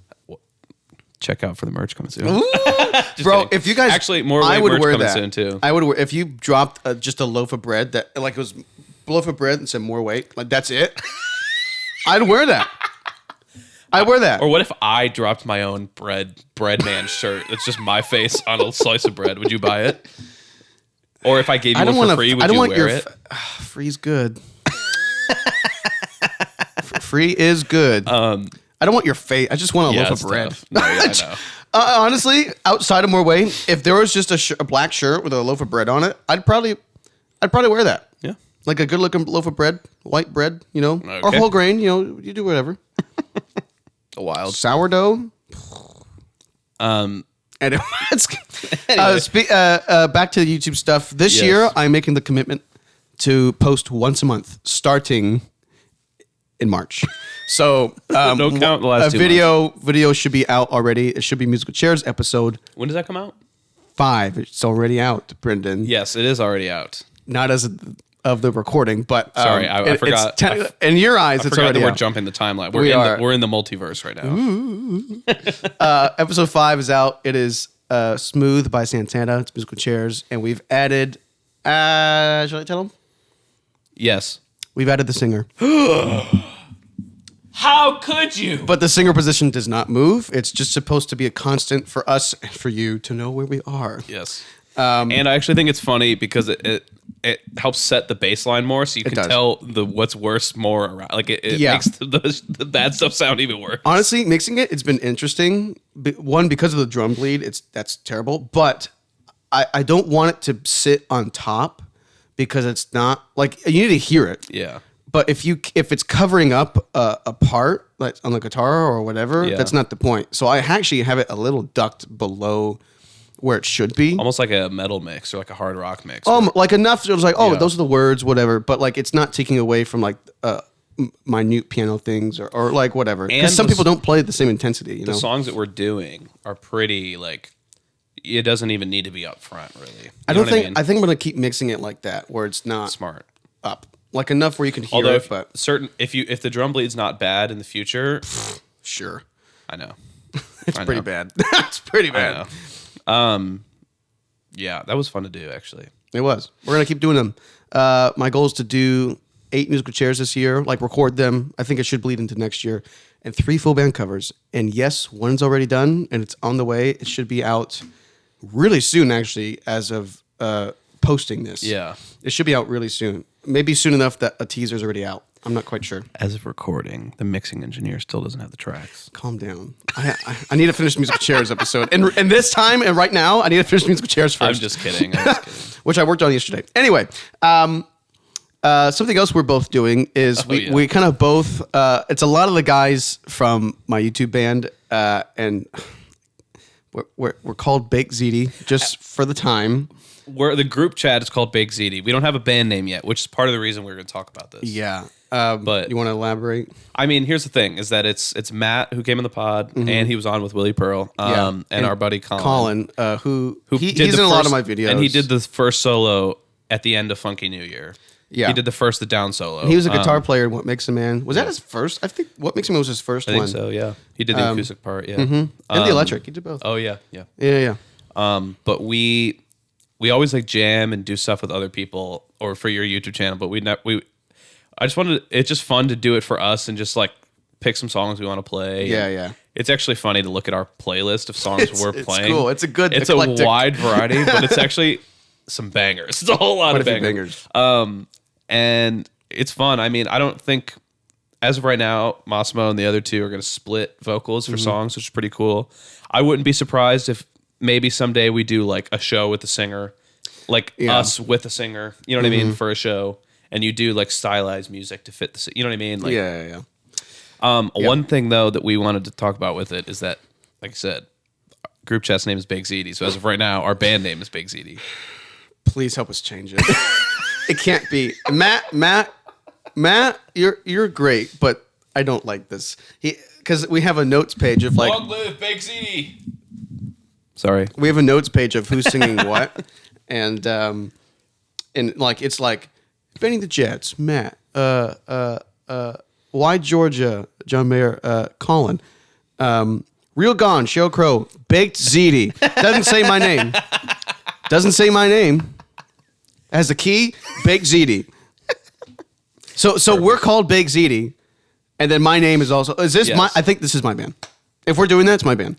Check out for the merch coming soon. Bro, kidding. if you guys actually more merch coming soon too. I would wear if you dropped just a loaf of bread that like it was a loaf of bread and said more weight, like that's it. I'd wear that. Or what if I dropped my own bread man shirt? It's just my face on a slice of bread. Would you buy it? Or if I gave you one for free, would you wear it? Free's good. Free is good. I don't want your face. I just want a loaf of bread. No, yeah, I know. Honestly, outside of more weight, if there was just a black shirt with a loaf of bread on it, I'd probably wear that. Yeah, like a good looking loaf of bread, white bread, or whole grain. You do whatever. Wild sourdough. Anyway. Back to the YouTube stuff. This year, I'm making the commitment to post once a month, starting in March. So, don't count the last 2 months. Video should be out already. It should be Musical Chairs episode. When does that come out? 5. It's already out, Brendan. Yes, it is already out. Not as of the recording, but sorry, I forgot. In your eyes, it's already we're out. Jumping the timeline. We're in the multiverse right now. Episode 5 is out. It is Smooth by Santana. It's Musical Chairs, and we've added. Should I tell them? Yes, we've added the singer. How could you? But the singer position does not move. It's just supposed to be a constant for us and for you to know where we are. Yes. And I actually think it's funny because it helps set the baseline more, so you can tell what's worse more around. Like it makes the bad stuff sound even worse. Honestly, mixing it's been interesting. One, because of the drum bleed, that's terrible. But I don't want it to sit on top because it's not like you need to hear it. Yeah. But if it's covering up a part like on the guitar or whatever, that's not the point. So I actually have it a little ducked below where it should be. Almost like a metal mix or like a hard rock mix. Like enough so it was like, those are the words, whatever. But like it's not taking away from like minute piano things or like whatever. Because some people don't play at the same intensity. The songs that we're doing are pretty like it doesn't even need to be up front, really. I think I'm going to keep mixing it like that, where it's not smart up, like enough where you can hear Although it. But if the drum bleed's not bad in the future, sure, I know it's pretty bad. It's pretty bad. Yeah, that was fun to do. Actually, it was. We're going to keep doing them. My goal is to do 8 musical chairs this year, like record them. I think it should bleed into next year, and 3 full band covers. And yes, one's already done and it's on the way. It should be out really soon, actually, as of posting this. Yeah, it should be out really soon. Maybe soon enough that a teaser's already out. I'm not quite sure. As of recording, the mixing engineer still doesn't have the tracks. Calm down. I need to finish the musical chairs episode, and this time and right now, I need to finish the musical chairs first. I'm just kidding. Which I worked on yesterday. Anyway, something else we're both doing is we kind of both. It's a lot of the guys from my YouTube band, and we're called Bake Ziti just for the time. The group chat is called Bake Ziti. We don't have a band name yet, which is part of the reason we're going to talk about this. Yeah. But you want to elaborate? I mean, here's the thing: is that it's Matt who came in the pod, and he was on with Willie Pearl, and our buddy Colin. He's in a lot of my videos, and he did the first solo at the end of Funky New Year. Yeah, he did the down solo. And he was a guitar player in What Makes a Man. Was that his first? I think What Makes a Man was his first one. I think so. Yeah, he did the acoustic part. Yeah, and the electric. He did both. Oh yeah. But we always like jam and do stuff with other people or for your YouTube channel, but I just wanted it's just fun to do it for us and just like pick some songs we want to play. Yeah. It's actually funny to look at our playlist of songs we're playing. It's cool. It's It's eclectic. a wide variety, but it's actually some bangers. It's a whole lot of bangers. And it's fun. I mean, I don't think as of right now, Massimo and the other two are going to split vocals for songs, which is pretty cool. I wouldn't be surprised if maybe someday we do like a show with the singer, like us with a singer, you know what I mean, for a show, and you do like stylized music to fit the, you know what I mean? Like, yeah. One thing though that we wanted to talk about with it is that, like I said, group chat's name is Big Ziti. So as of right now, our band name is Big Ziti. Please help us change it. It can't be Matt. You're great, but I don't like this. Because we have a notes page of like, long live Big Ziti. Sorry, we have a notes page of who's singing what, and like it's like Benny the Jets, Matt, Why Georgia, John Mayer, Colin, Real Gone, Sheryl Crow, Baked Ziti. Doesn't say my name. Doesn't say my name. Has the key, Baked Ziti. So we're called Baked Ziti, and then my name is also. Is this my? I think this is my band. If we're doing that, it's my band.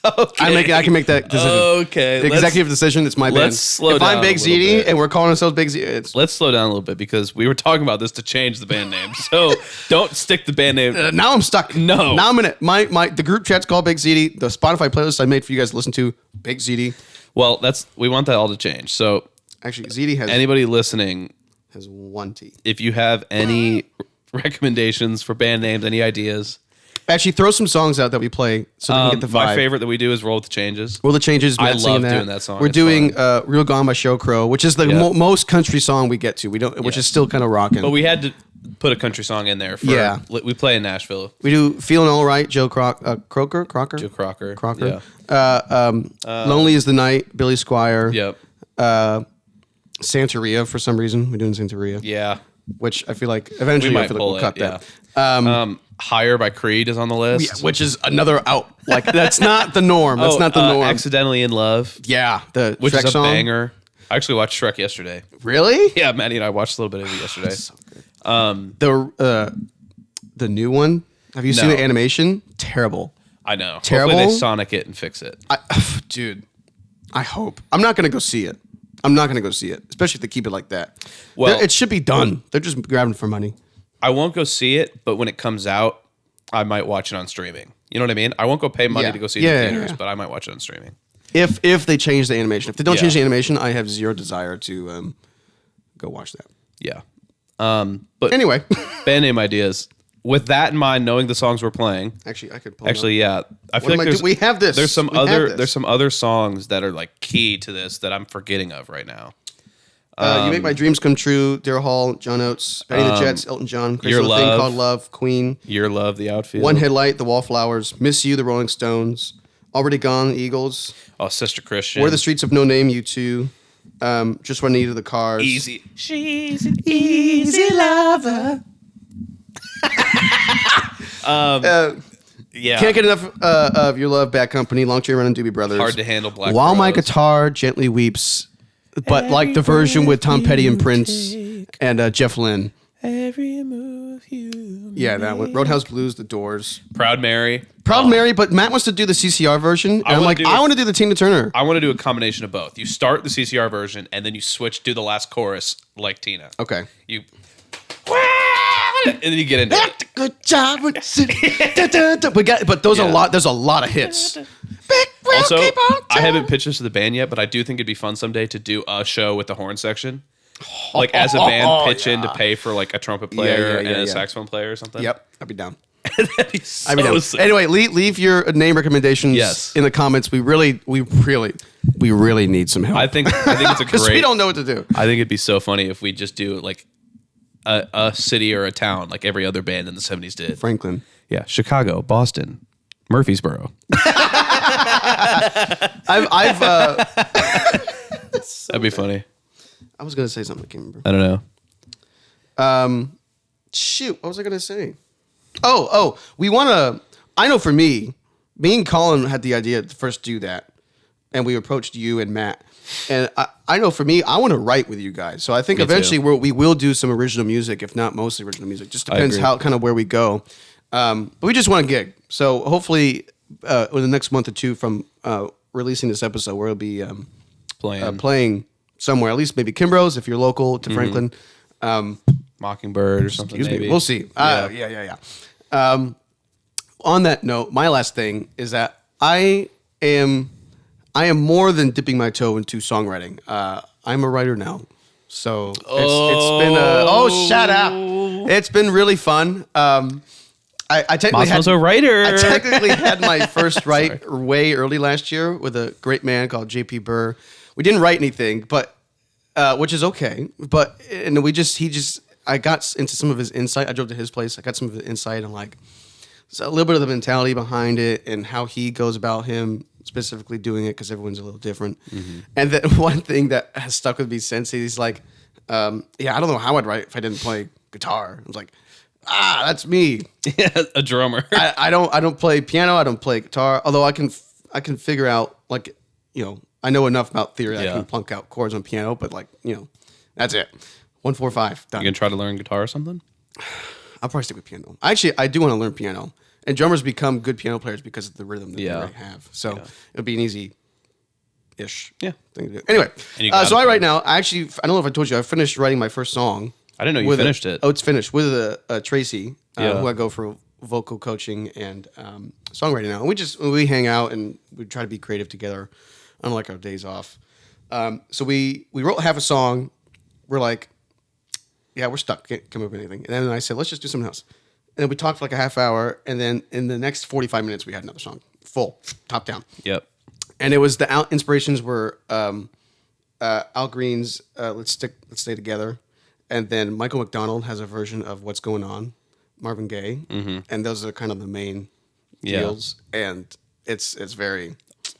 Okay. I can make that decision. Okay. The executive decision, it's my band. Let's slow down. If I'm Big ZD and we're calling ourselves Big Z, let's slow down a little bit because we were talking about this to change the band name. So don't stick the band name. Now I'm stuck. No. Now I'm in it. The group chat's called Big ZD. The Spotify playlist I made for you guys to listen to, Big ZD. Well, we want that all to change. So actually, ZD has anybody listening has one T. If you have any recommendations for band names, any ideas. Actually, throw some songs out that we play so we can get the vibe. My favorite that we do is Roll with the Changes. Roll with the Changes. I love doing that song. We're doing Real Gone by Sheryl Crow, which is the most country song we get to. We don't, which is still kind of rocking. But we had to put a country song in there. We play in Nashville. We do Feeling All Right, Joe Crocker. Joe Crocker. Yeah. Lonely is the Night, Billy Squire. Yep. Santeria for some reason. We're doing Santeria. Yeah. Which I feel like eventually we'll cut that. Higher by Creed is on the list. Yeah, which is another out. Like, that's not the norm. That's not the norm. Accidentally in Love. Yeah. Which Shrek is a song. banger. I actually watched Shrek yesterday. Really? Yeah, Maddie and I watched a little bit of it yesterday. So good. The new one. Have you seen the animation? Terrible. I know. Terrible. Hopefully they Sonic it and fix it. Dude, I hope. I'm not going to go see it. Especially if they keep it like that. Well, it should be done. They're just grabbing for money. I won't go see it, but when it comes out, I might watch it on streaming. You know what I mean? I won't go pay money to go see it in theaters, but I might watch it on streaming. If they change the animation. If they don't change the animation, I have zero desire to go watch that. Yeah. But anyway, band name ideas. With that in mind, knowing the songs we're playing. Actually, I could pull yeah. I feel like we have this. There's some other songs that are like key to this that I'm forgetting of right now. You Make My Dreams Come True, Daryl Hall, John Oates, Benny the Jets, Elton John, Crazy Little Thing Called Love, Queen, Your Love, The Outfield, One Headlight, The Wallflowers, Miss You, The Rolling Stones, Already Gone, Eagles. Oh, Sister Christian. Where the Streets of No Name, U2. Just When I Needed the Cars. Easy. She's an easy lover. Yeah. Can't get enough of Your Love, Bad Company, Long Train Running, Doobie Brothers. Hard to Handle, Black While Rose. My Guitar Gently Weeps, but like the version with Tom Petty and Prince and Jeff Lynne. Every move you Yeah, that one. Roadhouse Blues, The Doors. Proud Mary. Proud Mary, but Matt wants to do the CCR version. And I'm like, I want to do the Tina Turner. I want to do a combination of both. You start the CCR version, and then you switch to the last chorus like Tina. Okay. You... And then you get into it. Good job. But those are a lot. There's a lot of hits. Also, I haven't pitched this to the band yet, but I do think it'd be fun someday to do a show with the horn section. Like as a band, pitch in to pay for like a trumpet player and a saxophone player or something. Yep, I'd be down. That'd be so sick. Anyway, leave your name recommendations in the comments. We really need some help. I think it's a because great. we don't know what to do. I think it'd be so funny if we just do like a city or a town like every other band in the 70s did. Franklin. Yeah, Chicago, Boston, Murfreesboro. I've That'd be funny. I was gonna say something. I can't remember. I don't know. Shoot, what was I gonna say? Oh, we want to. I know for me and Colin had the idea to first do that, and we approached you and Matt. And I know for me, I want to write with you guys. So I think eventually we will do some original music, if not mostly original music. Just depends how kind of where we go. But we just want to gig. So hopefully, in the next month or two from releasing this episode, we'll be playing somewhere. At least maybe Kimbrough's if you're local to Franklin. Mockingbird or something. Excuse maybe. me. We'll see. Yeah. On that note, my last thing is that I am more than dipping my toe into songwriting. I'm a writer now, so it's been shut up. It's been really fun. I technically Massimo's a writer. I technically had my first write way early last year with a great man called J.P. Burr. We didn't write anything, but which is okay. But I got into some of his insight. I drove to his place. I got some of his insight on like a little bit of the mentality behind it and how he goes about him specifically doing it because everyone's a little different. Mm-hmm. And then one thing that has stuck with me since he's like, I don't know how I'd write if I didn't play guitar. I was like, that's me. Yeah, a drummer. I don't play piano. I don't play guitar. Although I can figure out like, I know enough about theory. I can plunk out chords on piano, but like, that's it. 1, 4, 5. Done. You gonna try to learn guitar or something? I'll probably stick with piano. Actually, I do want to learn piano. And drummers become good piano players because of the rhythm that they already have. So it'll be an easy-ish thing to do. Anyway, so I right now, I don't know if I told you, I finished writing my first song. I didn't know you finished it. Oh, it's finished with Tracy, who I go for vocal coaching and songwriting now. And we hang out and we try to be creative together on like our days off. So we wrote half a song. We're like, we're stuck. Can't come up with anything. And then I said, let's just do something else. And then we talked for like a half hour. And then in the next 45 minutes, we had another song. Full. Top down. Yep. And it was the inspirations were Al Green's Let's Stay Together. And then Michael McDonald has a version of What's Going On, Marvin Gaye. Mm-hmm. And those are kind of the main deals. And it's very...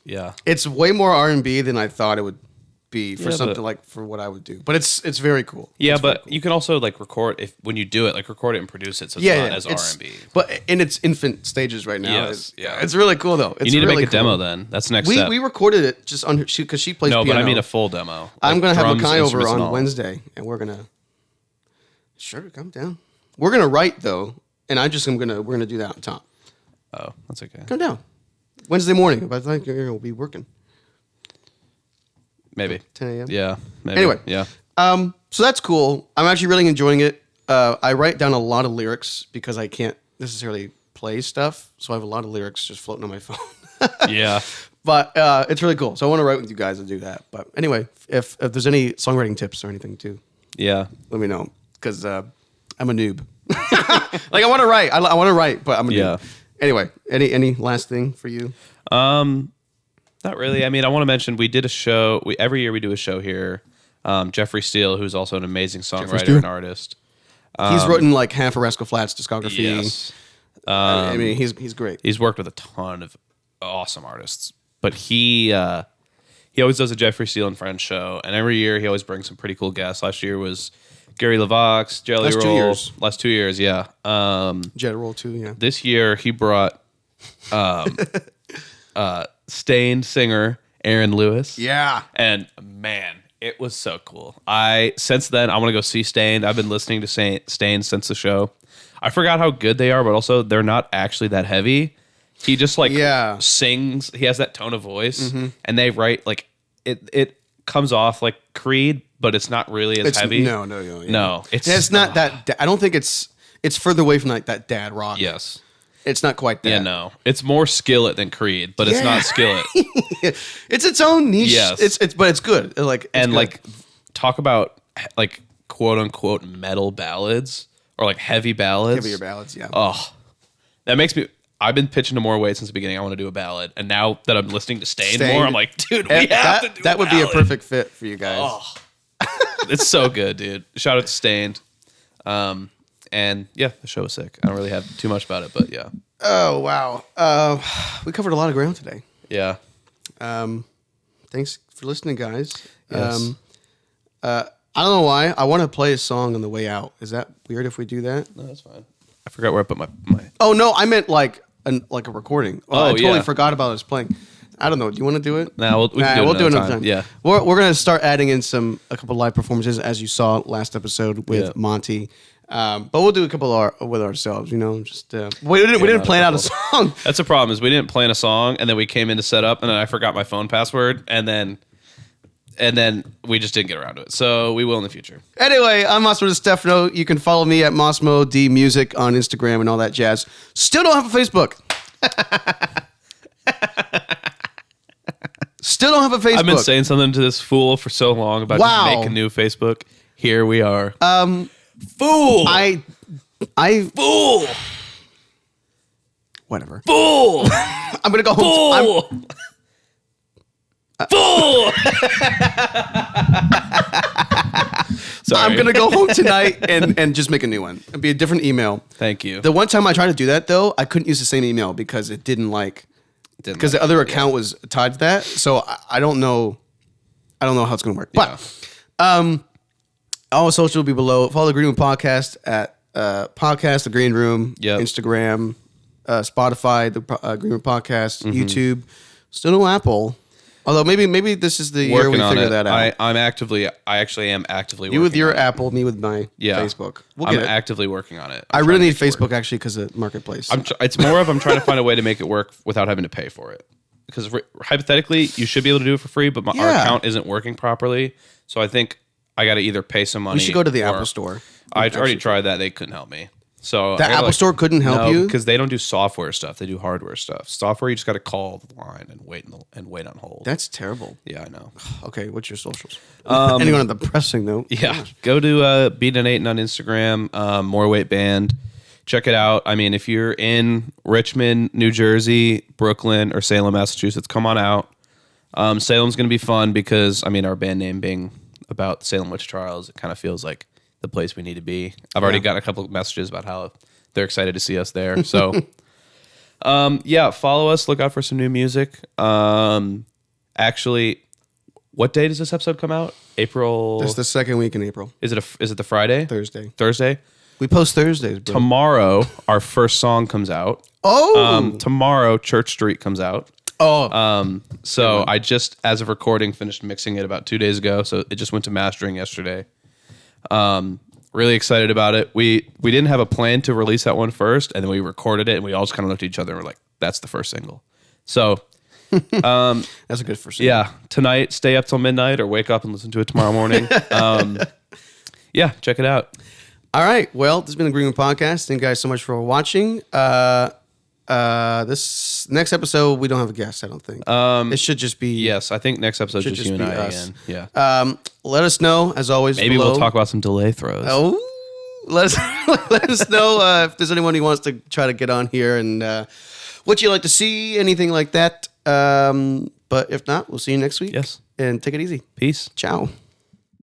Yeah. It's way more R&B than I thought it would be for something like for what I would do. But it's very cool. Yeah, but you can also like record when you do it, like record it and produce it so it's not as R&B. But in its infant stages right now. Yes, it's really cool though. You need to make a demo then. That's the next step. We recorded it just on because she plays piano. No, but I mean a full demo. I'm going to have Makai over on Wednesday and we're going to come down. We're going to write though, and we're going to do that on top. Oh, that's okay. Come down. Wednesday morning. I think you're going to be working. Maybe 10 a.m. Yeah. Maybe. Anyway, yeah. So that's cool. I'm actually really enjoying it. I write down a lot of lyrics because I can't necessarily play stuff, so I have a lot of lyrics just floating on my phone. Yeah. But it's really cool. So I want to write with you guys and do that. But anyway, if there's any songwriting tips or anything too, let me know because I'm a noob. Like I want to write. I want to write, but I'm a noob. Anyway, any last thing for you? Not really. I mean, I want to mention we did a show. Every year we do a show here. Jeffrey Steele, who's also an amazing songwriter and artist. He's written like half of Rascal Flatts discography. Yes. I mean, he's great. He's worked with a ton of awesome artists. But he always does a Jeffrey Steele and Friends show, and every year he always brings some pretty cool guests. Last year was Gary LaVox, Jelly Last Roll. 2 years. Last 2 years, yeah. Jet Roll too, yeah. This year he brought Stained singer Aaron Lewis. Yeah. And man, it was so cool. Since then I want to go see Stained. I've been listening to Stained since the show. I forgot how good they are, but also they're not actually that heavy. He just sings. He has that tone of voice, and they write like it comes off like Creed, but it's not really as heavy. No. No, it's not that. I don't think it's further away from like that dad rock. Yes, it's not quite that. Yeah, no, it's more Skillet than Creed, but it's not Skillet. It's its own niche. Yes, but it's good. Like talk about like quote unquote metal ballads or like heavy ballads. Heavier ballads, yeah. Oh, that makes me. I've been pitching to more ways since the beginning. I want to do a ballad, and now that I'm listening to Stained more, I'm like, dude, we have to do that would be a perfect fit for you guys. Oh. It's so good, dude. Shout out to Stained. And yeah, the show was sick. I don't really have too much about it, but yeah. Oh wow, we covered a lot of ground today. Yeah. Thanks for listening, guys. Yes. I don't know why. I want to play a song on the way out. Is that weird if we do that? No, that's fine. I forgot where I put my. Oh no, I meant like a recording. I totally yeah. forgot about us playing. I don't know. Do you want to do it? Nah, we'll do it another time. Yeah, we're gonna start adding in a couple live performances, as you saw last episode with Monty. But we'll do a couple with ourselves. You know, just we didn't plan out a song. That's the problem. Is we didn't plan a song, and then we came in to set up, and then I forgot my phone password, and then we just didn't get around to it. So we will in the future. Anyway, I'm Massimo Stefano. You can follow me at Massimo D Music on Instagram and all that jazz. Still don't have a Facebook. Still don't have a Facebook. I've been saying something to this fool for so long about just make a new Facebook. Here we are. Fool. I fool. Whatever. Fool. I'm gonna go home. Fool. Fool. Sorry. I'm gonna go home tonight and just make a new one. It'd be a different email. Thank you. The one time I tried to do that though, I couldn't use the same email because it didn't because the other account was tied to that. So I don't know. I don't know how it's gonna work. But all social will be below. Follow the Green Room Podcast at Podcast The Green Room, Instagram, Spotify, the Green Room Podcast, YouTube. Still no Apple. Although maybe this is the year we figure that out. I actually am actively working You with your on Apple, me with my Facebook. I'm actively working on it. I really need Facebook actually because of Marketplace. It's more of I'm trying to find a way to make it work without having to pay for it. Because hypothetically, you should be able to do it for free, but our account isn't working properly. So I think I got to either pay some money. You should go to the Apple Store. I already tried that. They couldn't help me. So the Apple Store couldn't help you because they don't do software stuff. They do hardware stuff. Software, you just got to call the line and wait on hold. That's terrible. Yeah, I know. Okay, what's your socials? Anyone on the pressing note? Yeah, go to Beat an 8 on Instagram. More Weight Band. Check it out. I mean, if you're in Richmond, New Jersey, Brooklyn, or Salem, Massachusetts, come on out. Salem's going to be fun because our band name being about the Salem witch trials, it kind of feels like the place we need to be. I've already gotten a couple of messages about how they're excited to see us there. So, follow us. Look out for some new music. Actually, what day does this episode come out? April. It's the second week in April. Is it the Friday? Thursday. We post Thursdays, bro. Tomorrow, our first song comes out. Oh. Tomorrow, Church Street comes out. Oh. So I just, as of recording, finished mixing it about 2 days ago. So it just went to mastering yesterday. Really excited about it. We didn't have a plan to release that one first, and then we recorded it, and we all just kind of looked at each other and were like, "That's the first single." So, that's a good first single. Yeah, tonight, stay up till midnight, or wake up and listen to it tomorrow morning. Check it out. All right. Well, this has been the Green Room Podcast. Thank you guys so much for watching. This next episode, we don't have a guest, I don't think. It should just be... Yes, I think next episode just you and I us. Again. Yeah. Let us know, as always, maybe below. We'll talk about some delay throws. Oh, let us know if there's anyone who wants to try to get on here and what you like to see, anything like that. But if not, we'll see you next week. Yes. And take it easy. Peace. Ciao.